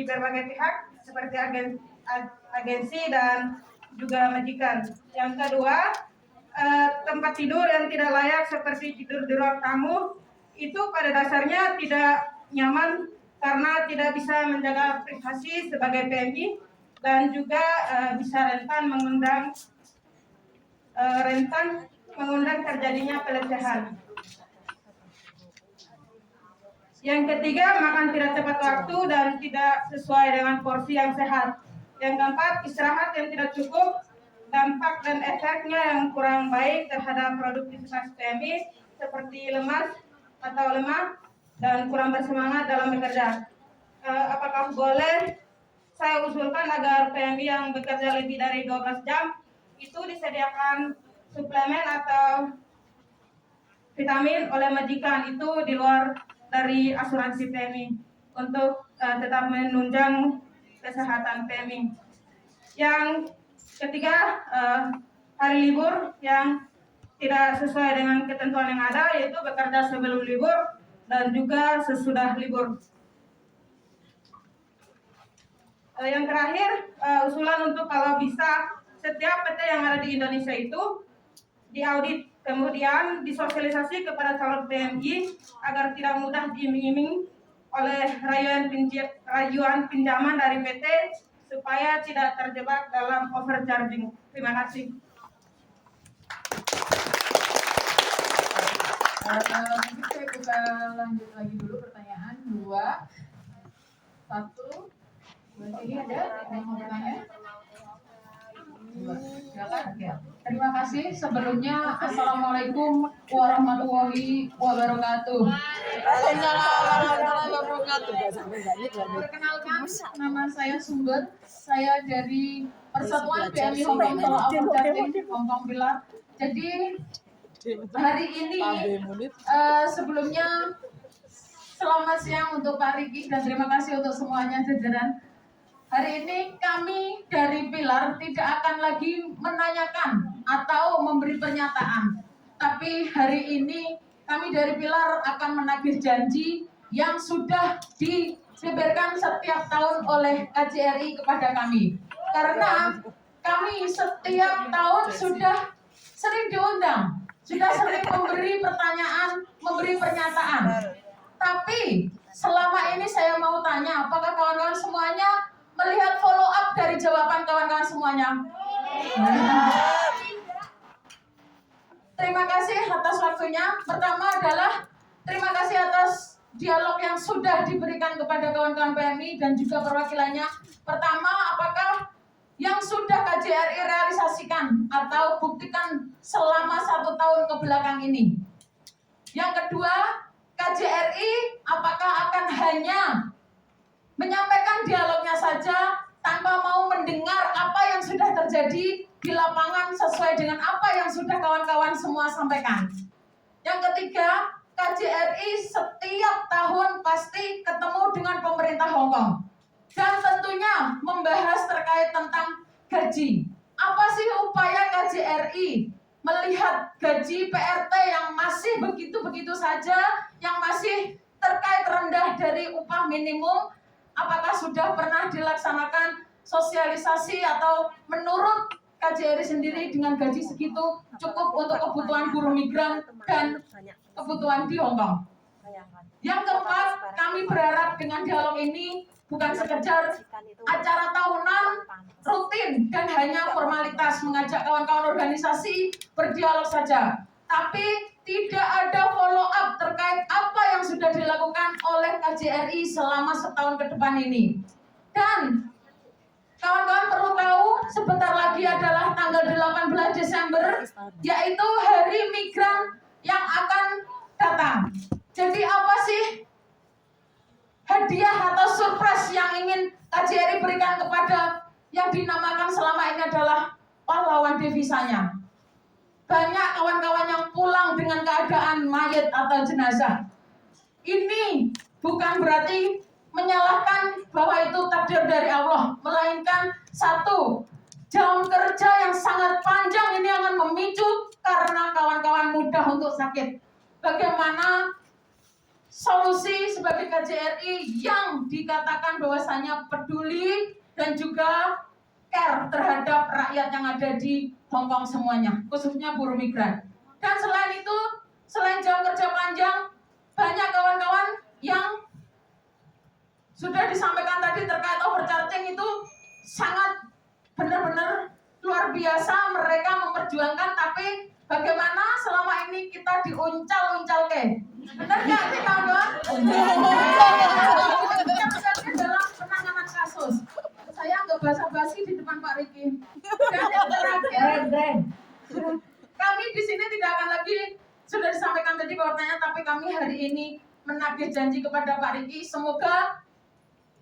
berbagai pihak seperti agensi dan juga majikan. Yang kedua, tempat tidur yang tidak layak seperti tidur di ruang tamu itu pada dasarnya tidak nyaman karena tidak bisa menjaga privasi sebagai PMI dan juga bisa rentan mengundang terjadinya pelecehan. Yang ketiga, makan tidak tepat waktu dan tidak sesuai dengan porsi yang sehat. Yang keempat, istirahat yang tidak cukup, dampak dan efeknya yang kurang baik terhadap produktivitas PMI seperti lemas atau lemah dan kurang bersemangat dalam bekerja. Apakah boleh saya usulkan agar PMI yang bekerja lebih dari 12 jam itu disediakan suplemen atau vitamin oleh majikan itu di luar dari asuransi PMI untuk tetap menunjang kesehatan PMI. Yang ketiga, hari libur yang tidak sesuai dengan ketentuan yang ada, yaitu bekerja sebelum libur dan juga sesudah libur. Yang terakhir, usulan untuk kalau bisa setiap PT yang ada di Indonesia itu diaudit, kemudian disosialisasi kepada calon PMI agar tidak mudah diiming-iming oleh rayuan pinjaman dari PT supaya tidak terjebak dalam overcharging. Terima kasih. Mungkin saya buka lanjut lagi dulu pertanyaan 2, 1. Ini ada yang mau bertanya? Silakan. Ya. Terima kasih. Sebelumnya, Assalamualaikum warahmatullahi wabarakatuh. Perkenalkan, nama saya Sumber. Saya dari Persatuan PMI Hongkong Solo Overcharging Hongkong Pilar. Jadi hari ini sebelumnya selamat siang untuk Pak Riki dan terima kasih untuk semuanya jajaran. Hari ini kami dari Pilar tidak akan lagi menanyakan atau memberi pernyataan. Tapi hari ini kami dari Pilar akan menagih janji yang sudah dibeberkan setiap tahun oleh KJRI kepada kami. Karena kami setiap tahun sudah sering diundang, sudah sering memberi pertanyaan, memberi pernyataan. Tapi selama ini saya mau tanya, apakah kawan-kawan semuanya melihat follow up dari jawaban kawan-kawan semuanya? Terima kasih atas waktunya. Pertama adalah terima kasih atas dialog yang sudah diberikan kepada kawan-kawan PMI dan juga perwakilannya. Pertama, apakah yang sudah KJRI realisasikan atau buktikan selama 1 tahun ke belakang ini? Yang kedua, KJRI apakah akan hanya menyampaikan dialognya saja tanpa mau mendengar apa yang sudah terjadi di lapangan sesuai dengan apa yang sudah kawan-kawan semua sampaikan? Yang ketiga, KJRI setiap tahun pasti ketemu dengan pemerintah Hongkong dan tentunya membahas terkait tentang gaji. Apa sih upaya KJRI melihat gaji PRT yang masih begitu-begitu saja, yang masih terkait rendah dari upah minimum? Apakah sudah pernah dilaksanakan sosialisasi atau menurut KJRI sendiri dengan gaji segitu cukup untuk kebutuhan buruh migran dan kebutuhan di Hongkong? Yang keempat, kami berharap dengan dialog ini bukan sekedar acara tahunan rutin dan hanya formalitas mengajak kawan-kawan organisasi berdialog saja, tapi tidak ada follow up terkait apa yang sudah dilakukan oleh KJRI selama setahun ke depan ini. Dan kawan-kawan perlu tahu sebentar lagi adalah tanggal 18 Desember, yaitu Hari Migran yang akan datang. Jadi apa sih hadiah atau surprise yang ingin KJRI berikan kepada yang dinamakan selama ini adalah pahlawan devisanya? banyak kawan-kawan yang pulang dengan keadaan mayat atau jenazah. Ini bukan berarti menyalahkan bahwa itu takdir dari Allah, melainkan satu, jam kerja yang sangat panjang ini akan memicu karena kawan-kawan mudah untuk sakit. Bagaimana solusi sebagai KJRI yang dikatakan bahwasanya peduli dan juga care terhadap rakyat yang ada di Hongkong semuanya, khususnya buruh migran. Dan selain itu, selain jam kerja panjang, banyak kawan-kawan yang sudah disampaikan tadi terkait overcharging itu sangat benar-benar luar biasa mereka memperjuangkan, tapi bagaimana selama ini kita diuncal-uncalke. Benar nggak sih kawan-kawan? Dalam penanganan kasus. Saya nggak basa-basi di depan Pak Riki. Dan yang terakhir, kami di sini tidak akan lagi, sudah disampaikan tadi bahwasanya, tapi kami hari ini menagih janji kepada Pak Riki. Semoga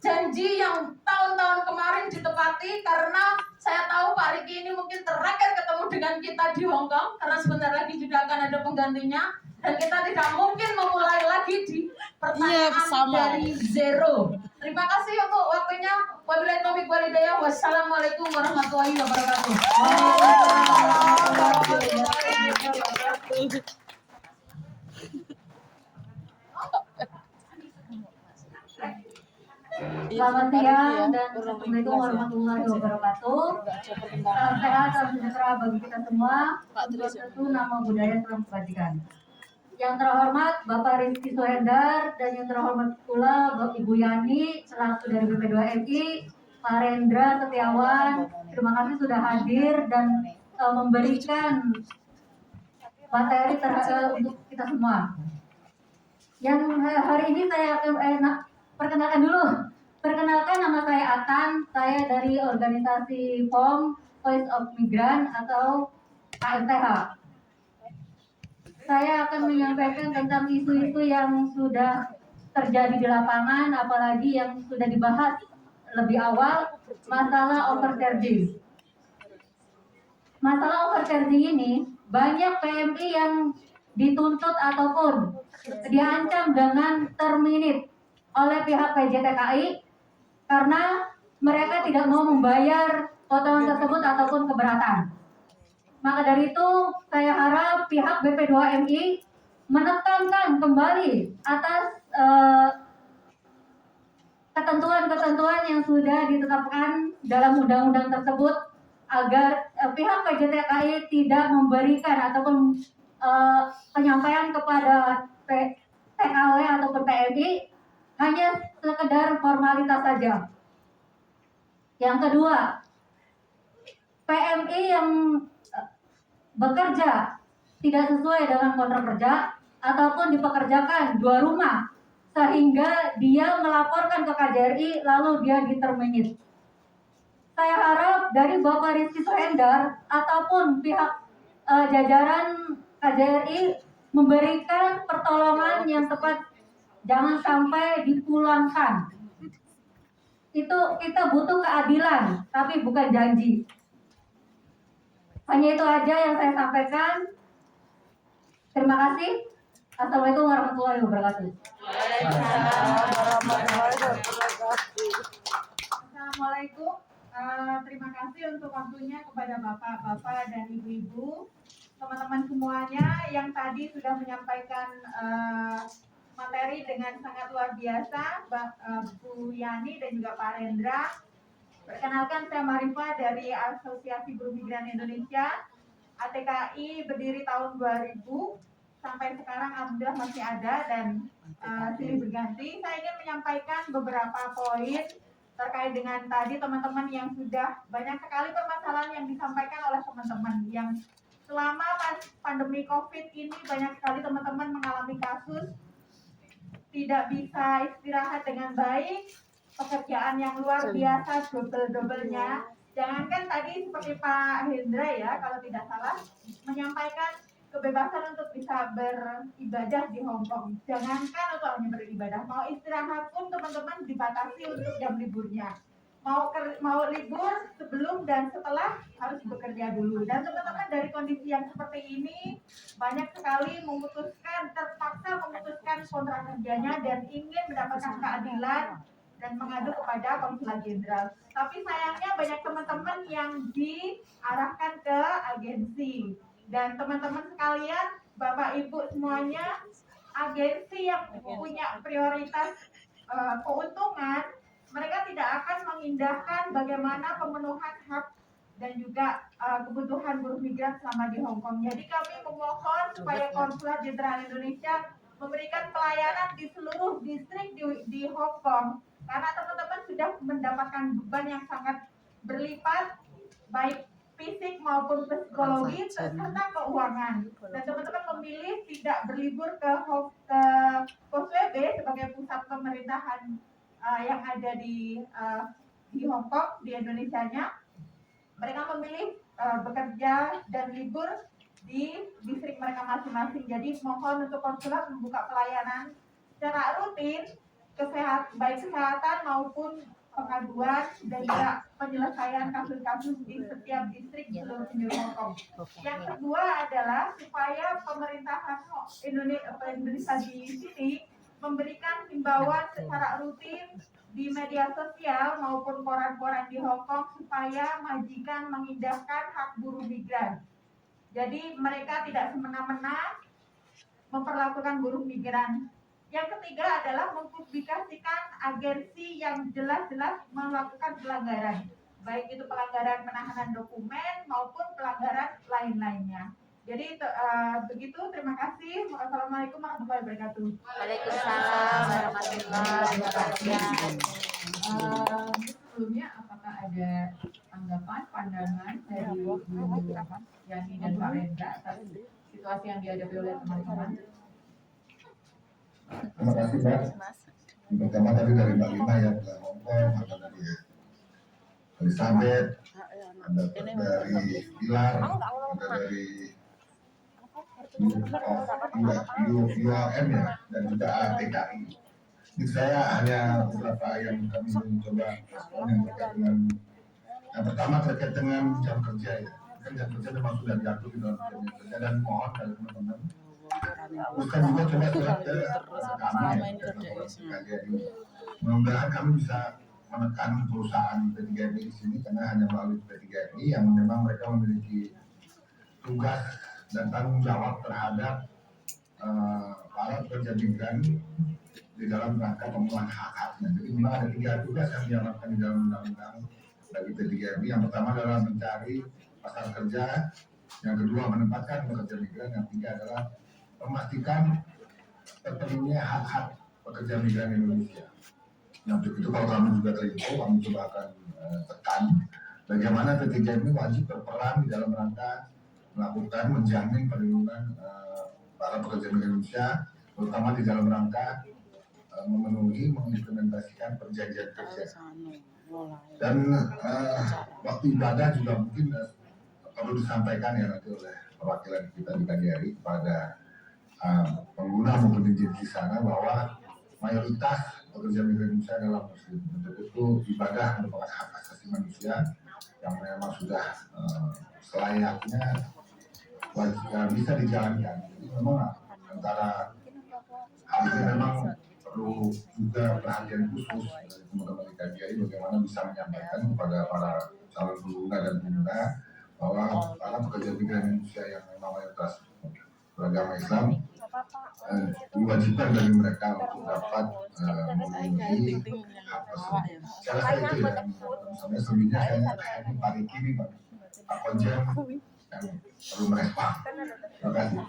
janji yang tahun-tahun kemarin ditepati, karena saya tahu Pak Riki ini mungkin terakhir ketemu dengan kita di Hongkong, karena sebentar lagi juga akan ada penggantinya, dan kita tidak mungkin memulai lagi di pertanyaan dari zero. Terima kasih untuk waktunya. Wabillahi taufiq wal hidayah. Wassalamualaikum warahmatullahi wabarakatuh. Selamat siang dan assalamualaikum warahmatullahi wabarakatuh. Salam sehat, salam sejahtera bagi kita semua. Satu nama budaya, salam kebajikan. Yang terhormat Bapak Rizky Sohendar dan yang terhormat pula Bapak Ibu Yani selaku dari BP2MI, Pak Rendra Setiawan, terima kasih sudah hadir dan memberikan materi untuk kita semua. Yang hari ini saya akan perkenalkan dulu. Perkenalkan, nama saya Atan, saya dari organisasi POM, Voice of Migrant atau KMTH. Saya akan menyampaikan tentang isu-isu yang sudah terjadi di lapangan, apalagi yang sudah dibahas lebih awal, masalah overcharging. Masalah overcharging ini, banyak PMI yang dituntut ataupun diancam dengan terminate oleh pihak PJTKI karena mereka tidak mau membayar potongan tersebut ataupun keberatan. Maka dari itu, saya harap pihak BP2MI menekankan kembali atas ketentuan-ketentuan yang sudah ditetapkan dalam undang-undang tersebut agar pihak PJTKI tidak memberikan ataupun penyampaian kepada TKW ataupun PMI hanya sekedar formalitas saja. Yang kedua, PMI yang bekerja tidak sesuai dengan kontrak kerja ataupun dipekerjakan dua rumah sehingga dia melaporkan ke KJRI lalu dia diterminate. Saya harap dari Bapak Rizky Sohendar ataupun pihak jajaran KJRI memberikan pertolongan yang tepat, jangan sampai dipulangkan. Itu kita butuh keadilan, tapi bukan janji. Hanya itu aja yang saya sampaikan. Terima kasih. Assalamualaikum warahmatullahi wabarakatuh. Assalamualaikum. Terima kasih untuk waktunya kepada bapak-bapak dan ibu-ibu, teman-teman semuanya yang tadi sudah menyampaikan materi dengan sangat luar biasa, Bu Yani dan juga Pak Rendra. Perkenalkan, saya Marifa dari Asosiasi Buruh Migran Indonesia. ATKI berdiri tahun 2000 sampai sekarang alhamdulillah masih ada dan silih berganti. Saya ingin menyampaikan beberapa poin terkait dengan tadi teman-teman yang sudah banyak sekali permasalahan yang disampaikan oleh teman-teman yang selama pandemi COVID ini banyak sekali teman-teman mengalami kasus tidak bisa istirahat dengan baik, pekerjaan yang luar biasa double-doublenya. Jangankan tadi seperti Pak Hendra ya, kalau tidak salah, menyampaikan kebebasan untuk bisa beribadah di Hongkong. Jangankan untuk hanya beribadah, mau istirahat pun teman-teman dibatasi untuk jam liburnya. mau libur sebelum dan setelah harus bekerja dulu. Dan teman-teman dari kondisi yang seperti ini banyak sekali terpaksa memutuskan kontrak kerjanya dan ingin mendapatkan keadilan dan mengadu kepada konsulat jenderal. Tapi sayangnya banyak teman-teman yang diarahkan ke agensi. Dan teman-teman sekalian, Bapak Ibu semuanya, agensi yang punya prioritas keuntungan, mereka tidak akan mengindahkan bagaimana pemenuhan hak dan juga kebutuhan buruh migran selama di Hong Kong. Jadi kami memohon supaya Konsulat Jenderal Indonesia memberikan pelayanan di seluruh distrik di Hong Kong, karena teman-teman sudah mendapatkan beban yang sangat berlipat, baik fisik maupun psikologis serta keuangan. Dan teman-teman memilih tidak berlibur ke Causeway Bay sebagai pusat pemerintahan yang ada di Hong Kong, di Indonesianya. Mereka memilih bekerja dan libur di distrik mereka masing-masing. Jadi mohon untuk konsulat membuka pelayanan secara rutin, baik kesehatan maupun pengaduan dan juga penyelesaian kasus-kasus di setiap distrik di seluruh penjuru Hong Kong. Yang kedua adalah supaya pemerintahan Indonesia di sini memberikan himbauan secara rutin di media sosial maupun koran-koran di Hong Kong supaya majikan mengindahkan hak buruh migran. Jadi mereka tidak semena-mena memperlakukan buruh migran. Yang ketiga adalah mempublikasikan agensi yang jelas-jelas melakukan pelanggaran, baik itu pelanggaran penahanan dokumen maupun pelanggaran lain-lainnya. Jadi begitu, terima kasih. Assalamualaikum warahmatullahi wabarakatuh. Waalaikumsalam warahmatullahi wabarakatuh. Sebelumnya apakah ada tanggapan, pandangan dari Bu Yani dan Pak Rendra atas situasi yang dihadapi oleh teman-teman? Terima kasih Mbak. Pertama tadi dari Mbak Lina yang ke Hong Kong, ada dari Elizabeth, ada dari Pilar, ada dari UAM ya, dan juga TKI. Ini saya hanya beberapa yang kami mencoba yang terkait dengan yang pertama terkait dengan jam kerja ya. Kan jam kerja memang sudah diatur di dalam jam kerja, dan mohon dari teman-teman bukan juga coba surat ke kami ya, mudah-mudahan kami bisa menekan perusahaan P3MI di sini, karena hanya melalui P3MI yang memang mereka memiliki tugas dan tanggung jawab terhadap para pekerja migran di dalam rangka pemenuhan hak-haknya. Jadi memang ada 3 tugas yang diamankan di dalam undang-undang bagi P3MI. Yang pertama adalah mencari pasar kerja, yang kedua menempatkan pekerja migran, yang ketiga adalah memastikan terpenuhinya hak-hak pekerja migran Indonesia. Nah, untuk itu kalau kami juga terinfo, kami coba akan tekan bagaimana P3MI wajib berperan di dalam rangka melakukan menjamin perlindungan para pekerja migran Indonesia, terutama di dalam rangka memenuhi, mengimplementasikan perjanjian kerja. Dan waktu ibadah juga mungkin perlu disampaikan ya nanti oleh perwakilan kita di KJRI kepada pengguna maupun di sana, bahwa mayoritas pekerja migran Indonesia adalah muslim. Untuk itu ibadah merupakan hak asasi manusia yang memang sudah selayaknya bisa dijalankan. Jadi memang antara hal ini memang perlu juga perhatian khusus dari teman-teman di KJRI bagaimana bisa menyampaikan kepada para calon pengguna dan pengguna bahwa para pekerja migran Indonesia yang memang mayoritas beragama Islam diwajibkan dari mereka untuk dapat memenuhi hak tersebut. Saya rasa itu ya. Misalnya selebihnya saya ini Pak Riki nih Pak Konjen yang perlu merespon. Terima kasih.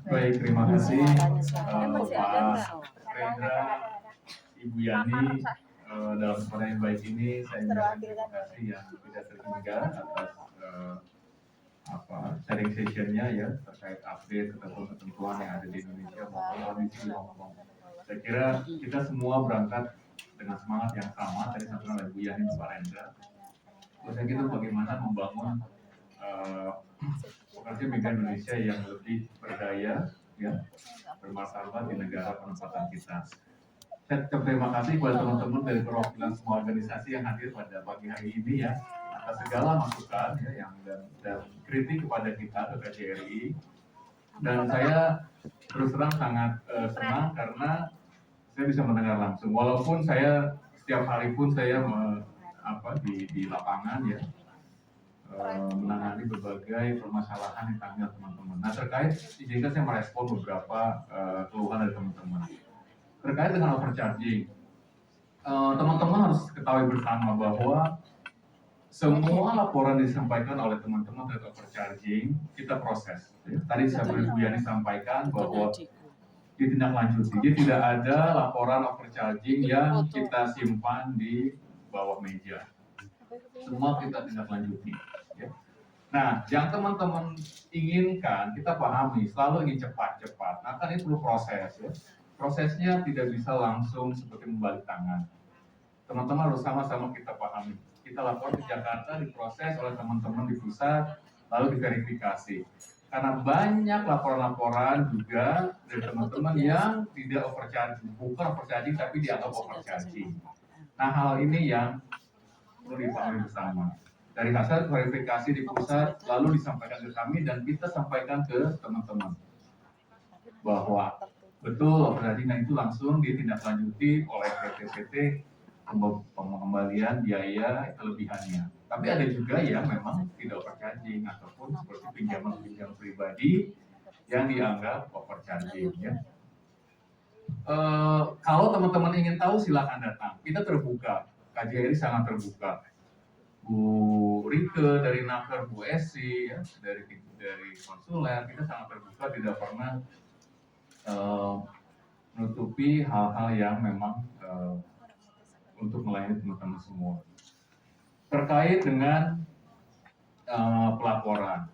Baik, terima kasih Pak Rendra, Ibu Yani. Dalam kesempatan yang baik ini saya mengucapkan terima kasih yang tidak terhingga atas sharing sessionnya ya terkait update ketentuan-ketentuan yang ada di Indonesia maupun kondisi di Hong Kong. Saya kira kita semua berangkat dengan semangat yang sama tadi disampaikan oleh Bu Yani dan Pak Rendra. Terus itu bagaimana membangun pekerja migran Indonesia yang lebih berdaya, ya, bermartabat di negara penempatan kita. Saya terima kasih kepada teman-teman dari perwakilan semua organisasi yang hadir pada pagi hari ini ya, atas segala masukan ya yang dan kritik kepada kita ke KJRI. Dan saya terus terang sangat senang karena saya bisa mendengar langsung. Walaupun saya setiap hari pun saya di lapangan ya, menangani berbagai permasalahan yang tanggal teman-teman. Nah terkait, izinkan saya merespon beberapa keluhan dari teman-teman. Terkait dengan overcharging, teman-teman harus ketahui bersama bahwa semua laporan disampaikan oleh teman-teman terkait overcharging kita proses. Tadi saya Bu Yani sampaikan bahwa ditindaklanjuti. Jadi tidak ada laporan overcharging yang kita simpan di bawah meja. Semua kita tindaklanjuti. Ya. Nah, yang teman-teman inginkan, kita pahami, selalu ingin cepat-cepat. Nah, kan ini perlu proses. Ya. Prosesnya tidak bisa langsung seperti membalik tangan. Teman-teman harus sama-sama kita pahami. Kita lapor ke Jakarta, diproses oleh teman-teman di pusat, lalu diverifikasi. Karena banyak laporan-laporan juga dari teman-teman yang tidak overcharging, bukan overcharging tapi dianggap overcharging. Nah, hal ini yang perlu dipahami bersama. Dari hasil verifikasi di pusat, lalu disampaikan ke kami dan kita sampaikan ke teman-teman bahwa betul overcharging dan itu langsung ditindaklanjuti oleh PT pengembalian biaya kelebihannya. Tapi ada juga yang memang tidak overcharging ataupun seperti pinjaman pribadi yang dianggap overcharging. Ya. Kalau teman-teman ingin tahu silakan datang. Kita terbuka. KJRI sangat terbuka. Bu Rike dari Naker, Bu Esi, ya, dari konsuler, kita sangat terbuka, tidak pernah menutupi hal-hal yang memang untuk melayani teman-teman semua. Terkait dengan pelaporan,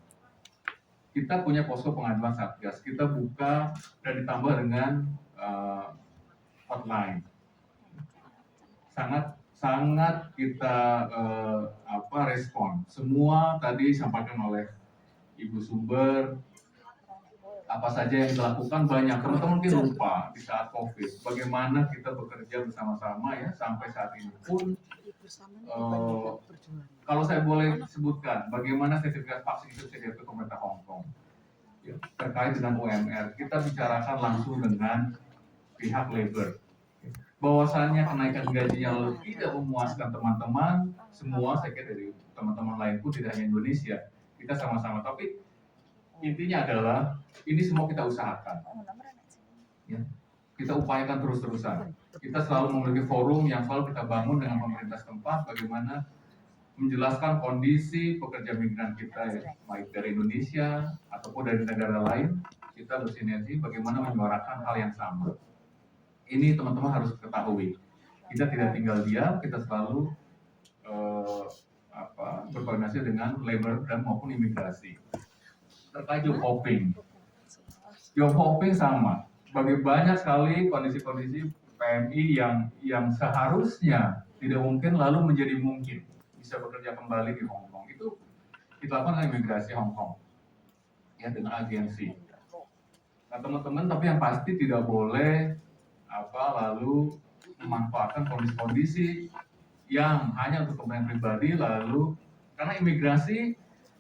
kita punya posko pengaduan Satgas, kita buka dan ditambah dengan hotline. Sangat kita respon. Semua tadi disampaikan oleh Ibu Sumber, apa saja yang dilakukan banyak. Teman-teman mungkin lupa di saat COVID, bagaimana kita bekerja bersama-sama ya sampai saat ini pun. Kalau saya boleh sebutkan, bagaimana sertifikat vaksin itu disediakan ke pemerintah Hong Kong. Ya, terkait dengan UMR, kita bicarakan langsung dengan pihak labor. Bahwasannya kenaikan gajinya tidak memuaskan teman-teman, semua saya kira dari teman-teman lain pun tidak hanya Indonesia. Kita sama-sama, tapi intinya adalah ini semua kita usahakan. Ya, kita upayakan terus-terusan. Kita selalu memiliki forum yang selalu kita bangun dengan pemerintah setempat bagaimana menjelaskan kondisi pekerja migran kita ya, baik dari Indonesia ataupun dari negara lain, kita bersinergi bagaimana menyuarakan hal yang sama. Ini teman-teman harus ketahui. Kita tidak tinggal diam, kita selalu berkoordinasi dengan labor dan maupun imigrasi. Terkait job hopping. Job hopping sama. Bagi banyak sekali kondisi-kondisi PMI yang seharusnya tidak mungkin lalu menjadi mungkin bisa bekerja kembali di Hong Kong. Itu dilakukan oleh imigrasi Hong Kong. Ya, dengan agensi. Nah, teman-teman, tapi yang pasti tidak boleh lalu memanfaatkan kondisi-kondisi yang hanya untuk kepentingan pribadi lalu karena imigrasi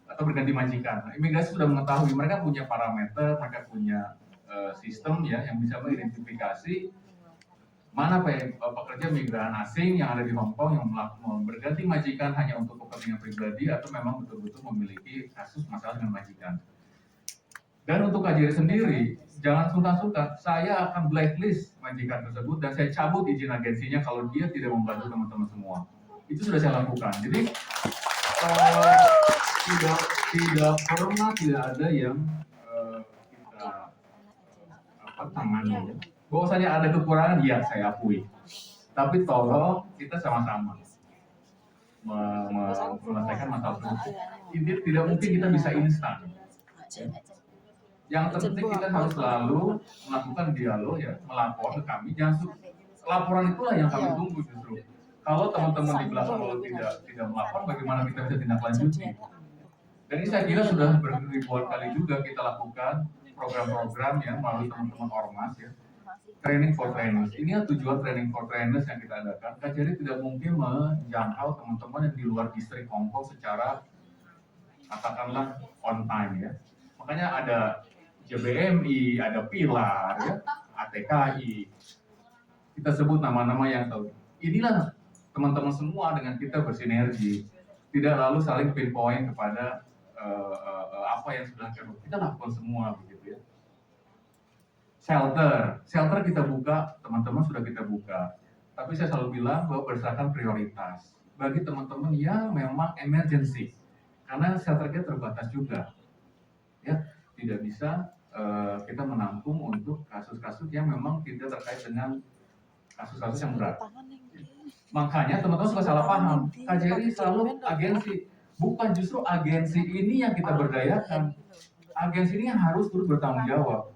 atau berganti majikan. Nah, imigrasi sudah mengetahui, mereka punya parameter, mereka punya sistem ya yang bisa mengidentifikasi mana pekerja migran asing yang ada di Hong Kong yang berganti majikan hanya untuk kepentingan pribadi atau memang betul-betul memiliki kasus masalah dengan majikan. Dan untuk KJRI sendiri, jangan sungkan-sungkan, saya akan blacklist majikan tersebut dan saya cabut izin agensinya kalau dia tidak membantu teman-teman semua. Itu sudah saya lakukan. Jadi tidak pernah tidak ada yang kita tangani. Bahwasanya ada kekurangan, ya saya akui. Tapi tolong kita sama-sama menyelesaikan masalah tersebut. Ini tidak mungkin kita bisa instan. Yang terpenting kita harus selalu melakukan dialog ya, melapor ke kami. Laporan itulah yang kami tunggu justru. Kalau teman-teman di belakang kalau tidak melapor, bagaimana kita bisa tindak lanjuti? Dan ini saya kira sudah beribuan kali juga kita lakukan program-program ya melalui teman-teman ormas ya. Training for trainers. Ini tujuan training for trainers yang kita adakan. KJRI tidak mungkin menjangkau teman-teman yang di luar distrik Hongkong secara katakanlah on time ya. Makanya ada JBMI, ada Pilar, ya, ATKI. Kita sebut nama-nama yang tahu. Inilah teman-teman semua dengan kita bersinergi. Tidak lalu saling pinpoint kepada apa yang sudah kita lakukan semua begitu ya. Shelter kita buka, teman-teman sudah kita buka. Tapi saya selalu bilang bahwa berdasarkan prioritas. Bagi teman-teman yang memang emergency, karena shelter kita terbatas juga, ya tidak bisa kita menampung untuk kasus-kasus yang memang tidak terkait dengan kasus-kasus yang berat. Makanya teman-teman suka salah paham. KJRI selalu agensi, bukan justru agensi ini yang kita berdayakan. Agensi ini yang harus turut bertanggung jawab.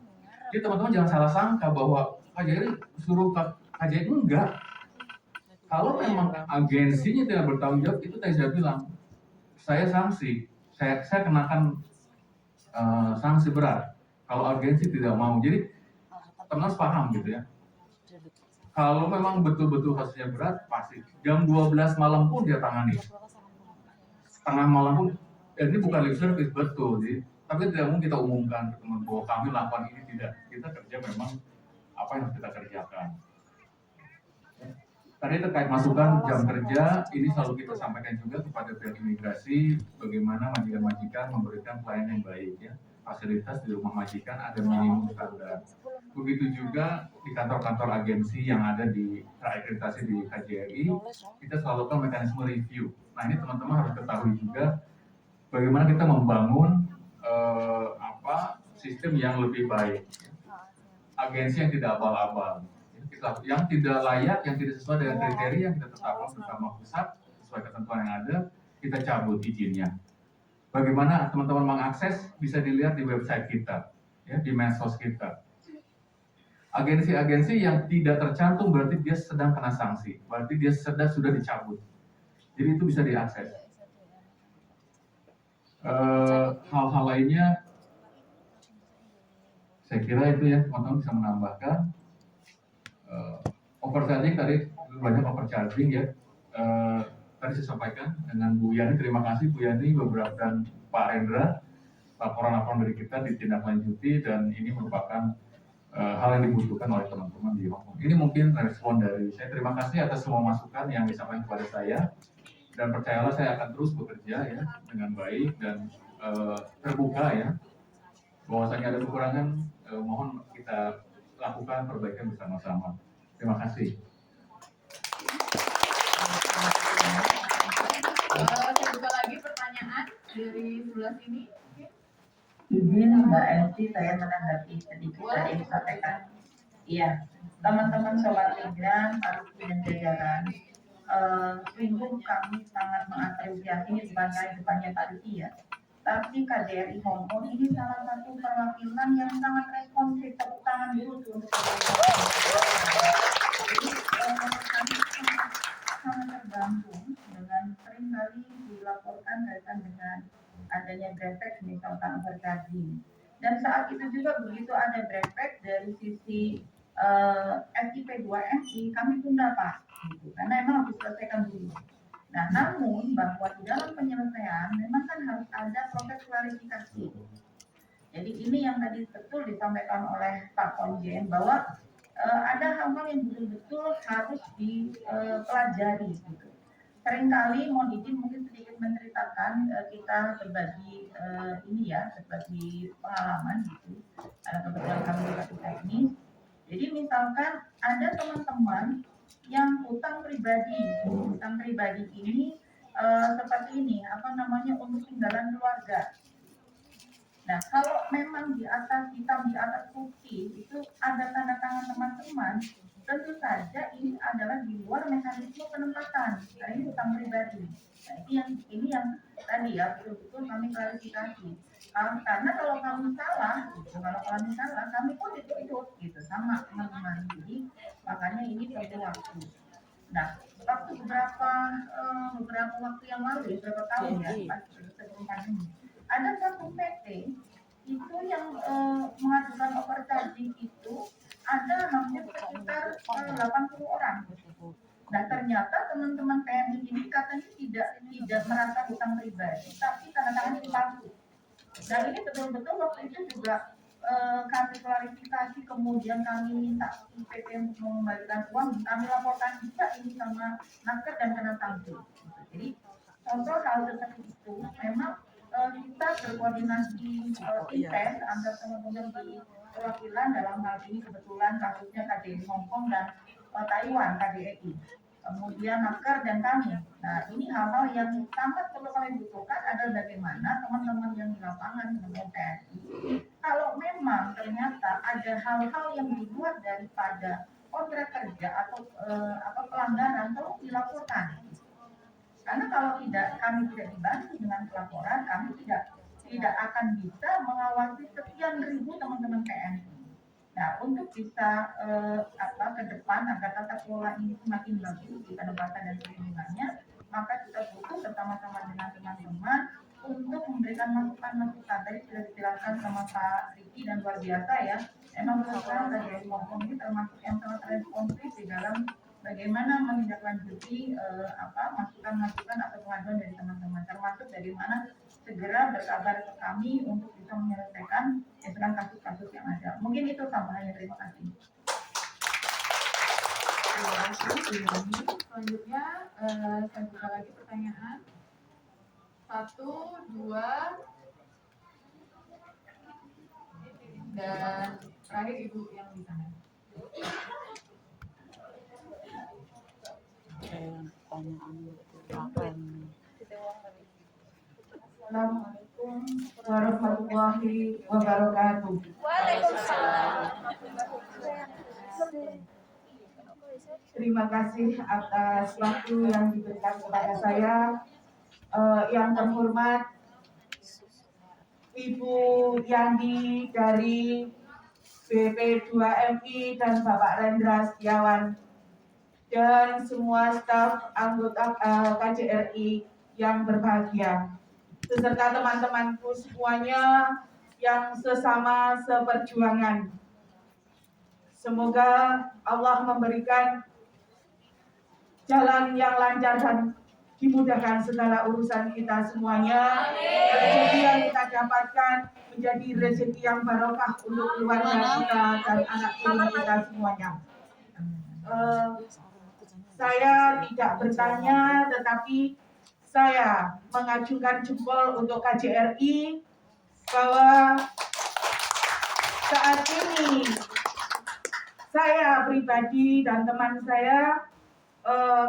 Jadi teman-teman jangan salah sangka bahwa KJRI suruh KJRI enggak. Kalau memang agensinya tidak bertanggung jawab, itu tadi saya bilang, saya sanksi, saya kenakan sanksi berat. Kalau agensi tidak mau, jadi teman-teman paham gitu ya. Kalau memang betul-betul kasusnya berat, pasti jam 12 malam pun dia tangani. Tengah malam pun, ini bukan lip service betul, jadi, tapi tidak mungkin kita umumkan ke teman bahwa kami lakukan ini tidak. Kita kerja memang apa yang harus kita kerjakan. Tadi terkait masukan jam kerja, ini selalu kita sampaikan juga kepada pihak imigrasi, bagaimana majikan-majikan memberikan pelayanan yang baik ya. Fasilitas di rumah majikan ada minimum standar. Begitu juga di kantor-kantor agensi yang ada di terakreditasi di KJRI, kita selalu lakukan mekanisme review. Nah ini teman-teman harus ketahui juga bagaimana kita membangun sistem yang lebih baik. Agensi yang tidak abal-abal, yang tidak layak, yang tidak sesuai dengan kriteria yang kita tetapkan bersama pusat, sesuai ketentuan yang ada, kita cabut izinnya. Bagaimana teman-teman mengakses bisa dilihat di website kita, ya, di medsos kita. Agensi-agensi yang tidak tercantum berarti dia sedang kena sanksi, berarti dia sudah dicabut. Jadi itu bisa diakses. Hal-hal lainnya, saya kira itu ya teman-teman bisa menambahkan. Overcharging tadi banyak overcharging ya. Tadi saya sampaikan dengan Bu Yani, terima kasih Bu Yani beberapa dan Pak Rendra, laporan-laporan dari kita ditindaklanjuti dan ini merupakan hal yang dibutuhkan oleh teman-teman di Hongkong. Ini mungkin respon dari saya. Terima kasih atas semua masukan yang disampaikan kepada saya dan percayalah saya akan terus bekerja ya dengan baik dan terbuka ya. Bahwasanya ada kekurangan, mohon kita lakukan perbaikan bersama-sama. Terima kasih. Saya buka lagi pertanyaan dari sebelah sini. Izin Mbak Elvi, saya menanggapi sedikit tadi yang disampaikan. Iya, teman-teman sobat migran, Parti dan jajaran, sungguh kami sangat mengapresiasi ini bukan hanya depannya Pak Riki ya. Tapi KJRI Hongkong ini salah satu perwakilan yang sangat responsif, tepuk tangan dulu untuk jadi kami sangat terbantu dengan seringkali dilaporkan kaitan dengan adanya grepek misalkan overcharging. Dan saat itu juga begitu ada grepek dari sisi SIP2MI kami tunda Pak, gitu. Karena emang harus diselesaikan dulu. Nah, namun bahwa di dalam penyelesaian memang kan harus ada proses klarifikasi. Jadi ini yang tadi betul disampaikan oleh Pak Konjen bahwa ada hal-hal yang betul-betul harus dipelajari. Gitu. Seringkali mohon izin mungkin sedikit menceritakan kita berbagi ini ya, berbagi pengalaman gitu. Kebetulan kami juga teknis. Jadi misalkan ada teman-teman yang utang pribadi ini seperti ini untuk tinggalan keluarga. Nah kalau memang di atas hitam di atas putih itu ada tanda tangan teman-teman, tentu saja ini adalah di luar mekanisme penempatan. Nah, ini utang pribadi. Nah, ini yang tadi ya betul-betul kami klarifikasi. Karena kalau kami salah, kami pun ikut gitu sama teman-teman. Jadi makanya ini perlu waktu. Nah, waktu beberapa waktu yang lalu, beberapa tahun ya, sebelum pandemi, ada satu PT itu yang mengajukan overcharging itu ada hampir sekitar 80 orang. Nah ternyata teman-teman PMI ini katanya tidak merasa hutang pribadi, tapi tanda tangan palsu. Dan ini betul-betul waktu itu juga kami klarifikasi, kemudian kami minta IPT untuk mengembalikan uang, kami laporkan juga ini sama Naker dan kena sanksi. Jadi contoh hal seperti itu memang kita berkoordinasi intens antar teman-teman di perwakilan, dalam hal ini kebetulan kasusnya KDI Hongkong dan Taiwan, KDI, kemudian Naker dan kami. Nah ini hal-hal yang sangat perlu kami butuhkan adalah bagaimana teman-teman yang di lapangan dengan TNI, kalau memang ternyata ada hal-hal yang di luar daripada kontrak kerja atau pelanggaran, tolong dilaporkan. Karena kalau kami tidak dibantu dengan pelaporan, kami tidak akan bisa mengawasi sekian ribu teman-teman PMI. Nah, untuk bisa ke depan agar tata kelola ini semakin bagus di penempatan dan perlindungannya, maka kita butuh bersama-sama dengan teman-teman untuk memberikan masukan-masukan. Tadi sudah dijelaskan sama Pak Riki dan luar biasa ya. Memang betul-betul dari ngomong ini termasuk yang sangat responsif di dalam bagaimana menindaklanjuti masukan-masukan atau pengaduan dari teman-teman, termasuk bagaimana segera berkabar ke kami untuk bisa menyelesaikan kasus-kasus yang ada. Mungkin itu tambahannya. Terima kasih. Terima kasih. Selanjutnya saya buka lagi pertanyaan. 1, 2, dan terakhir Ibu yang di sana. Assalamualaikum warahmatullahi wabarakatuh. Waalaikumsalam. Terima kasih atas waktu yang diberikan kepada saya. Yang terhormat Ibu Yandi dari BP2MI dan Bapak Rendra Setiawan dan semua staf anggota KJRI yang berbahagia, beserta teman-temanku semuanya yang sesama seperjuangan. Semoga Allah memberikan jalan yang lancar dan dimudahkan segala urusan kita semuanya. Rezeki yang kita dapatkan menjadi rezeki yang barokah untuk keluarga kita dan anak cucu kita semuanya. Saya tidak bertanya, tetapi saya mengajukan jempol untuk KJRI bahwa saat ini saya pribadi dan teman saya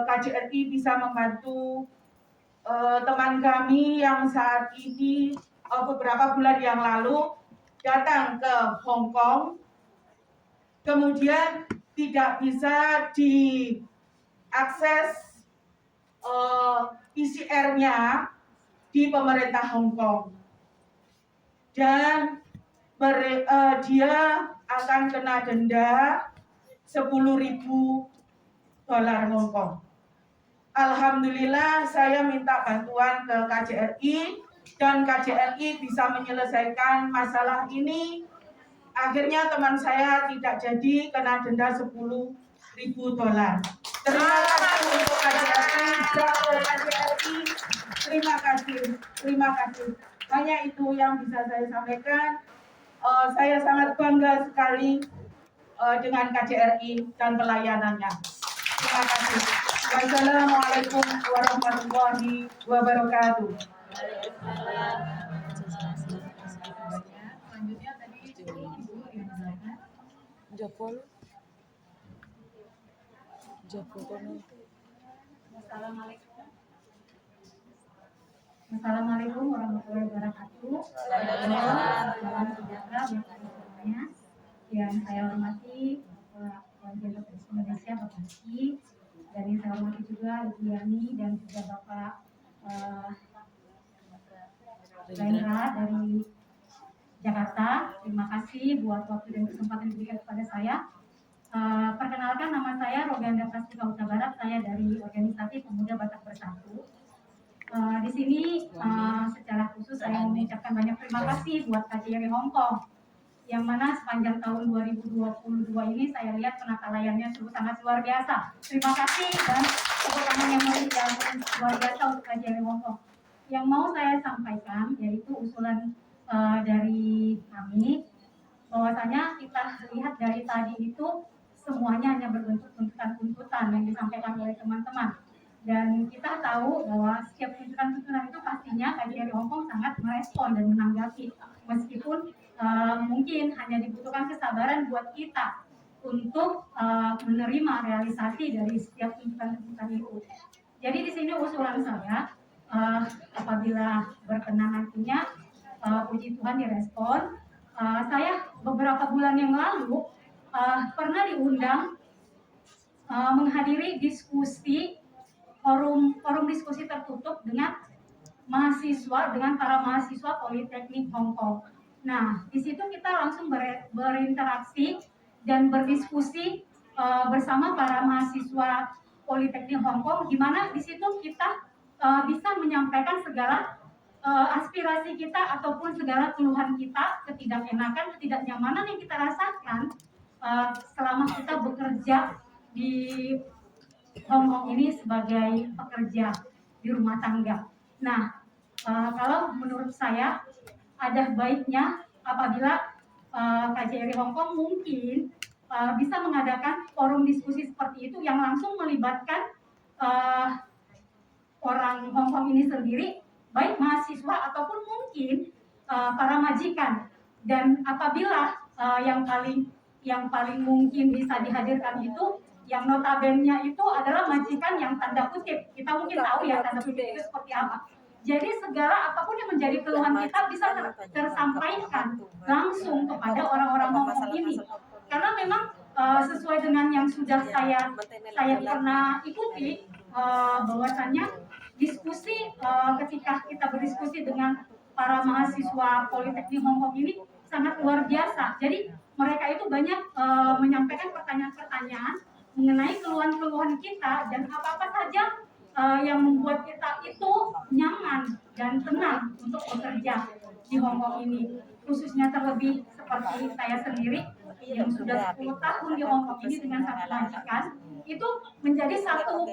KJRI bisa membantu teman kami yang saat ini beberapa bulan yang lalu datang ke Hong Kong, kemudian tidak bisa diakses PCR-nya di pemerintah Hong Kong, dan dia akan kena denda $10.000 Hongkong. Alhamdulillah saya minta bantuan ke KJRI dan KJRI bisa menyelesaikan masalah ini. Akhirnya teman saya tidak jadi kena denda $10.000. Terima kasih untuk KJRI, KJRI. Terima kasih. Hanya itu yang bisa saya sampaikan. Saya sangat bangga sekali dengan KJRI dan pelayanannya. Terima kasih. Wassalamualaikum warahmatullahi wabarakatuh. Selanjutnya tadi Ibu yang silakan. Assalamualaikum warahmatullahi wabarakatuh. Salam sejahtera bagi semuanya. Yang saya hormati Bapak Jenderal Indonesia Bapak Riki, dan yang saya hormati juga Ibu Yani dan juga Bapak Rendra dari Jakarta. Terima kasih buat waktu dan kesempatan diberikan kepada saya. Perkenalkan, nama saya Roganda Prastika Huta Barat. Saya dari organisasi Pemuda Batak Bersatu. Di Di sini secara khusus saya mengucapkan banyak terima kasih buat KJRI Hong Kong, yang mana sepanjang tahun 2022 ini saya lihat penata-layannya sungguh sangat luar biasa. Terima kasih dan tepuk tangan yang luar biasa untuk KJRI Hong Kong. Yang mau saya sampaikan yaitu usulan dari kami, bahwasanya kita lihat dari tadi itu semuanya hanya berbentuk tuntutan-tuntutan yang disampaikan oleh teman-teman. Dan kita tahu bahwa setiap tuntutan-tuntutan itu pastinya KJRI Hong Kong sangat merespon dan menanggapi, meskipun mungkin hanya dibutuhkan kesabaran buat kita untuk menerima realisasi dari setiap tuntutan-tuntutan itu. Jadi di sini usulan saya, apabila berkenan nantinya, puji Tuhan direspon. Saya beberapa bulan yang lalu pernah diundang menghadiri diskusi forum diskusi tertutup dengan para mahasiswa Politeknik Hong Kong. Nah, di situ kita langsung berinteraksi dan berdiskusi bersama para mahasiswa Politeknik Hong Kong, di mana di situ kita bisa menyampaikan segala aspirasi kita ataupun segala keluhan kita, ketidakenakan, ketidaknyamanan yang kita rasakan selama kita bekerja di Hong Kong ini sebagai pekerja di rumah tangga. Nah, kalau menurut saya ada baiknya apabila KJRI Hong Kong mungkin bisa mengadakan forum diskusi seperti itu yang langsung melibatkan orang Hong Kong ini sendiri, baik mahasiswa ataupun mungkin para majikan. Dan apabila yang paling mungkin bisa dihadirkan itu, yang notabene itu adalah majikan yang tanda kutip. Kita mungkin tahu ya tanda kutip itu seperti apa. Jadi segala apapun yang menjadi keluhan kita bisa tersampaikan langsung kepada orang-orang Hong Kong ini. Karena memang sesuai dengan yang sudah saya pernah ikuti, bahwasannya diskusi ketika kita berdiskusi dengan para mahasiswa Politeknik Hong Kong ini sangat luar biasa. Jadi mereka itu banyak menyampaikan pertanyaan-pertanyaan mengenai keluhan-keluhan kita dan apa-apa saja yang membuat kita itu nyaman dan tenang untuk bekerja di Hong Kong ini. Khususnya terlebih seperti saya sendiri yang sudah 10 tahun di Hong Kong ini dengan satu majikan, itu menjadi satu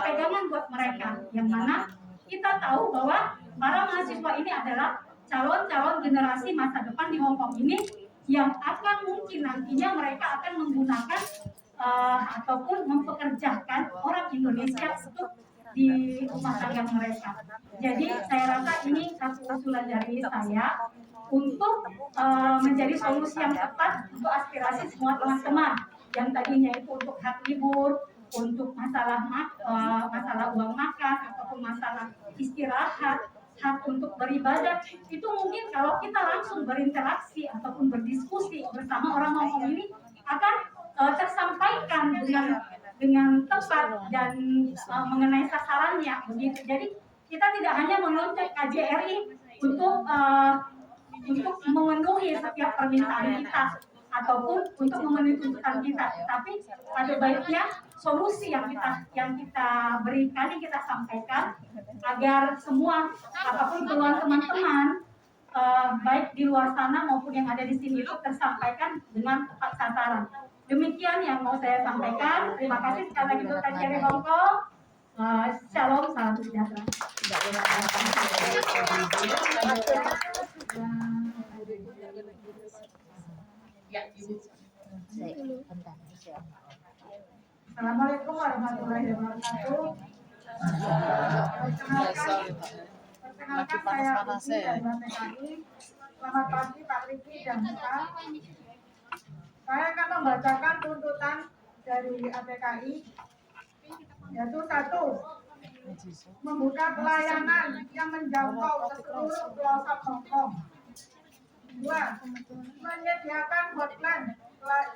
pegangan buat mereka, yang mana kita tahu bahwa para mahasiswa ini adalah calon-calon generasi masa depan di Hong Kong ini yang akan mungkin nantinya mereka akan menggunakan ataupun mempekerjakan orang Indonesia untuk di rumah tangga mereka. Jadi saya rasa ini satu usulan dari saya untuk menjadi solusi yang tepat untuk aspirasi semua teman-teman yang tadinya itu untuk hak libur, untuk masalah uang makan ataupun masalah istirahat, hak untuk beribadah. Itu mungkin kalau kita langsung berinteraksi ataupun berdiskusi bersama orang Hong Kong ini akan tersampaikan dengan tepat dan mengenai sasarannya begitu. Jadi kita tidak hanya menuntut KJRI untuk memenuhi setiap permintaan kita ataupun untuk memenuhi tuntutan kita, tapi ada baiknya solusi yang kita berikan, yang kita sampaikan, agar semua apapun keluhan teman-teman baik di luar sana maupun yang ada di sini itu tersampaikan dengan tepat sasaran. Demikian yang mau saya sampaikan. Terima kasih sekali lagi untuk KJRI Hong Kong. Shalom, salam sejahtera. Assalamualaikum warahmatullahi wabarakatuh. Perkenalkan saya Riki dari ATKI. Selamat pagi Pak Riki dan Pak. Saya akan membacakan tuntutan dari ATKI, yaitu 1. Membuka pelayanan yang menjangkau ke seluruh pelosok Hong Kong. 2. Menyediakan hotline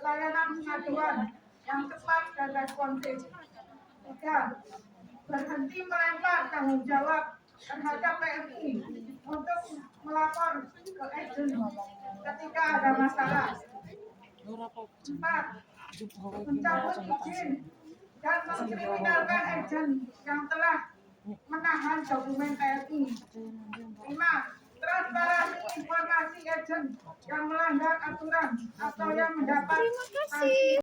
layanan pengaduan yang cepat dan responsif. 3. Berhenti melempar tanggung jawab terhadap PMI untuk melapor ke agen ketika ada masalah. 4. Mencabut izin dan mengkriminalkan agen yang telah menahan dokumen TNI. 5. Transparansi informasi agen yang melanggar aturan atau yang mendapat sanksi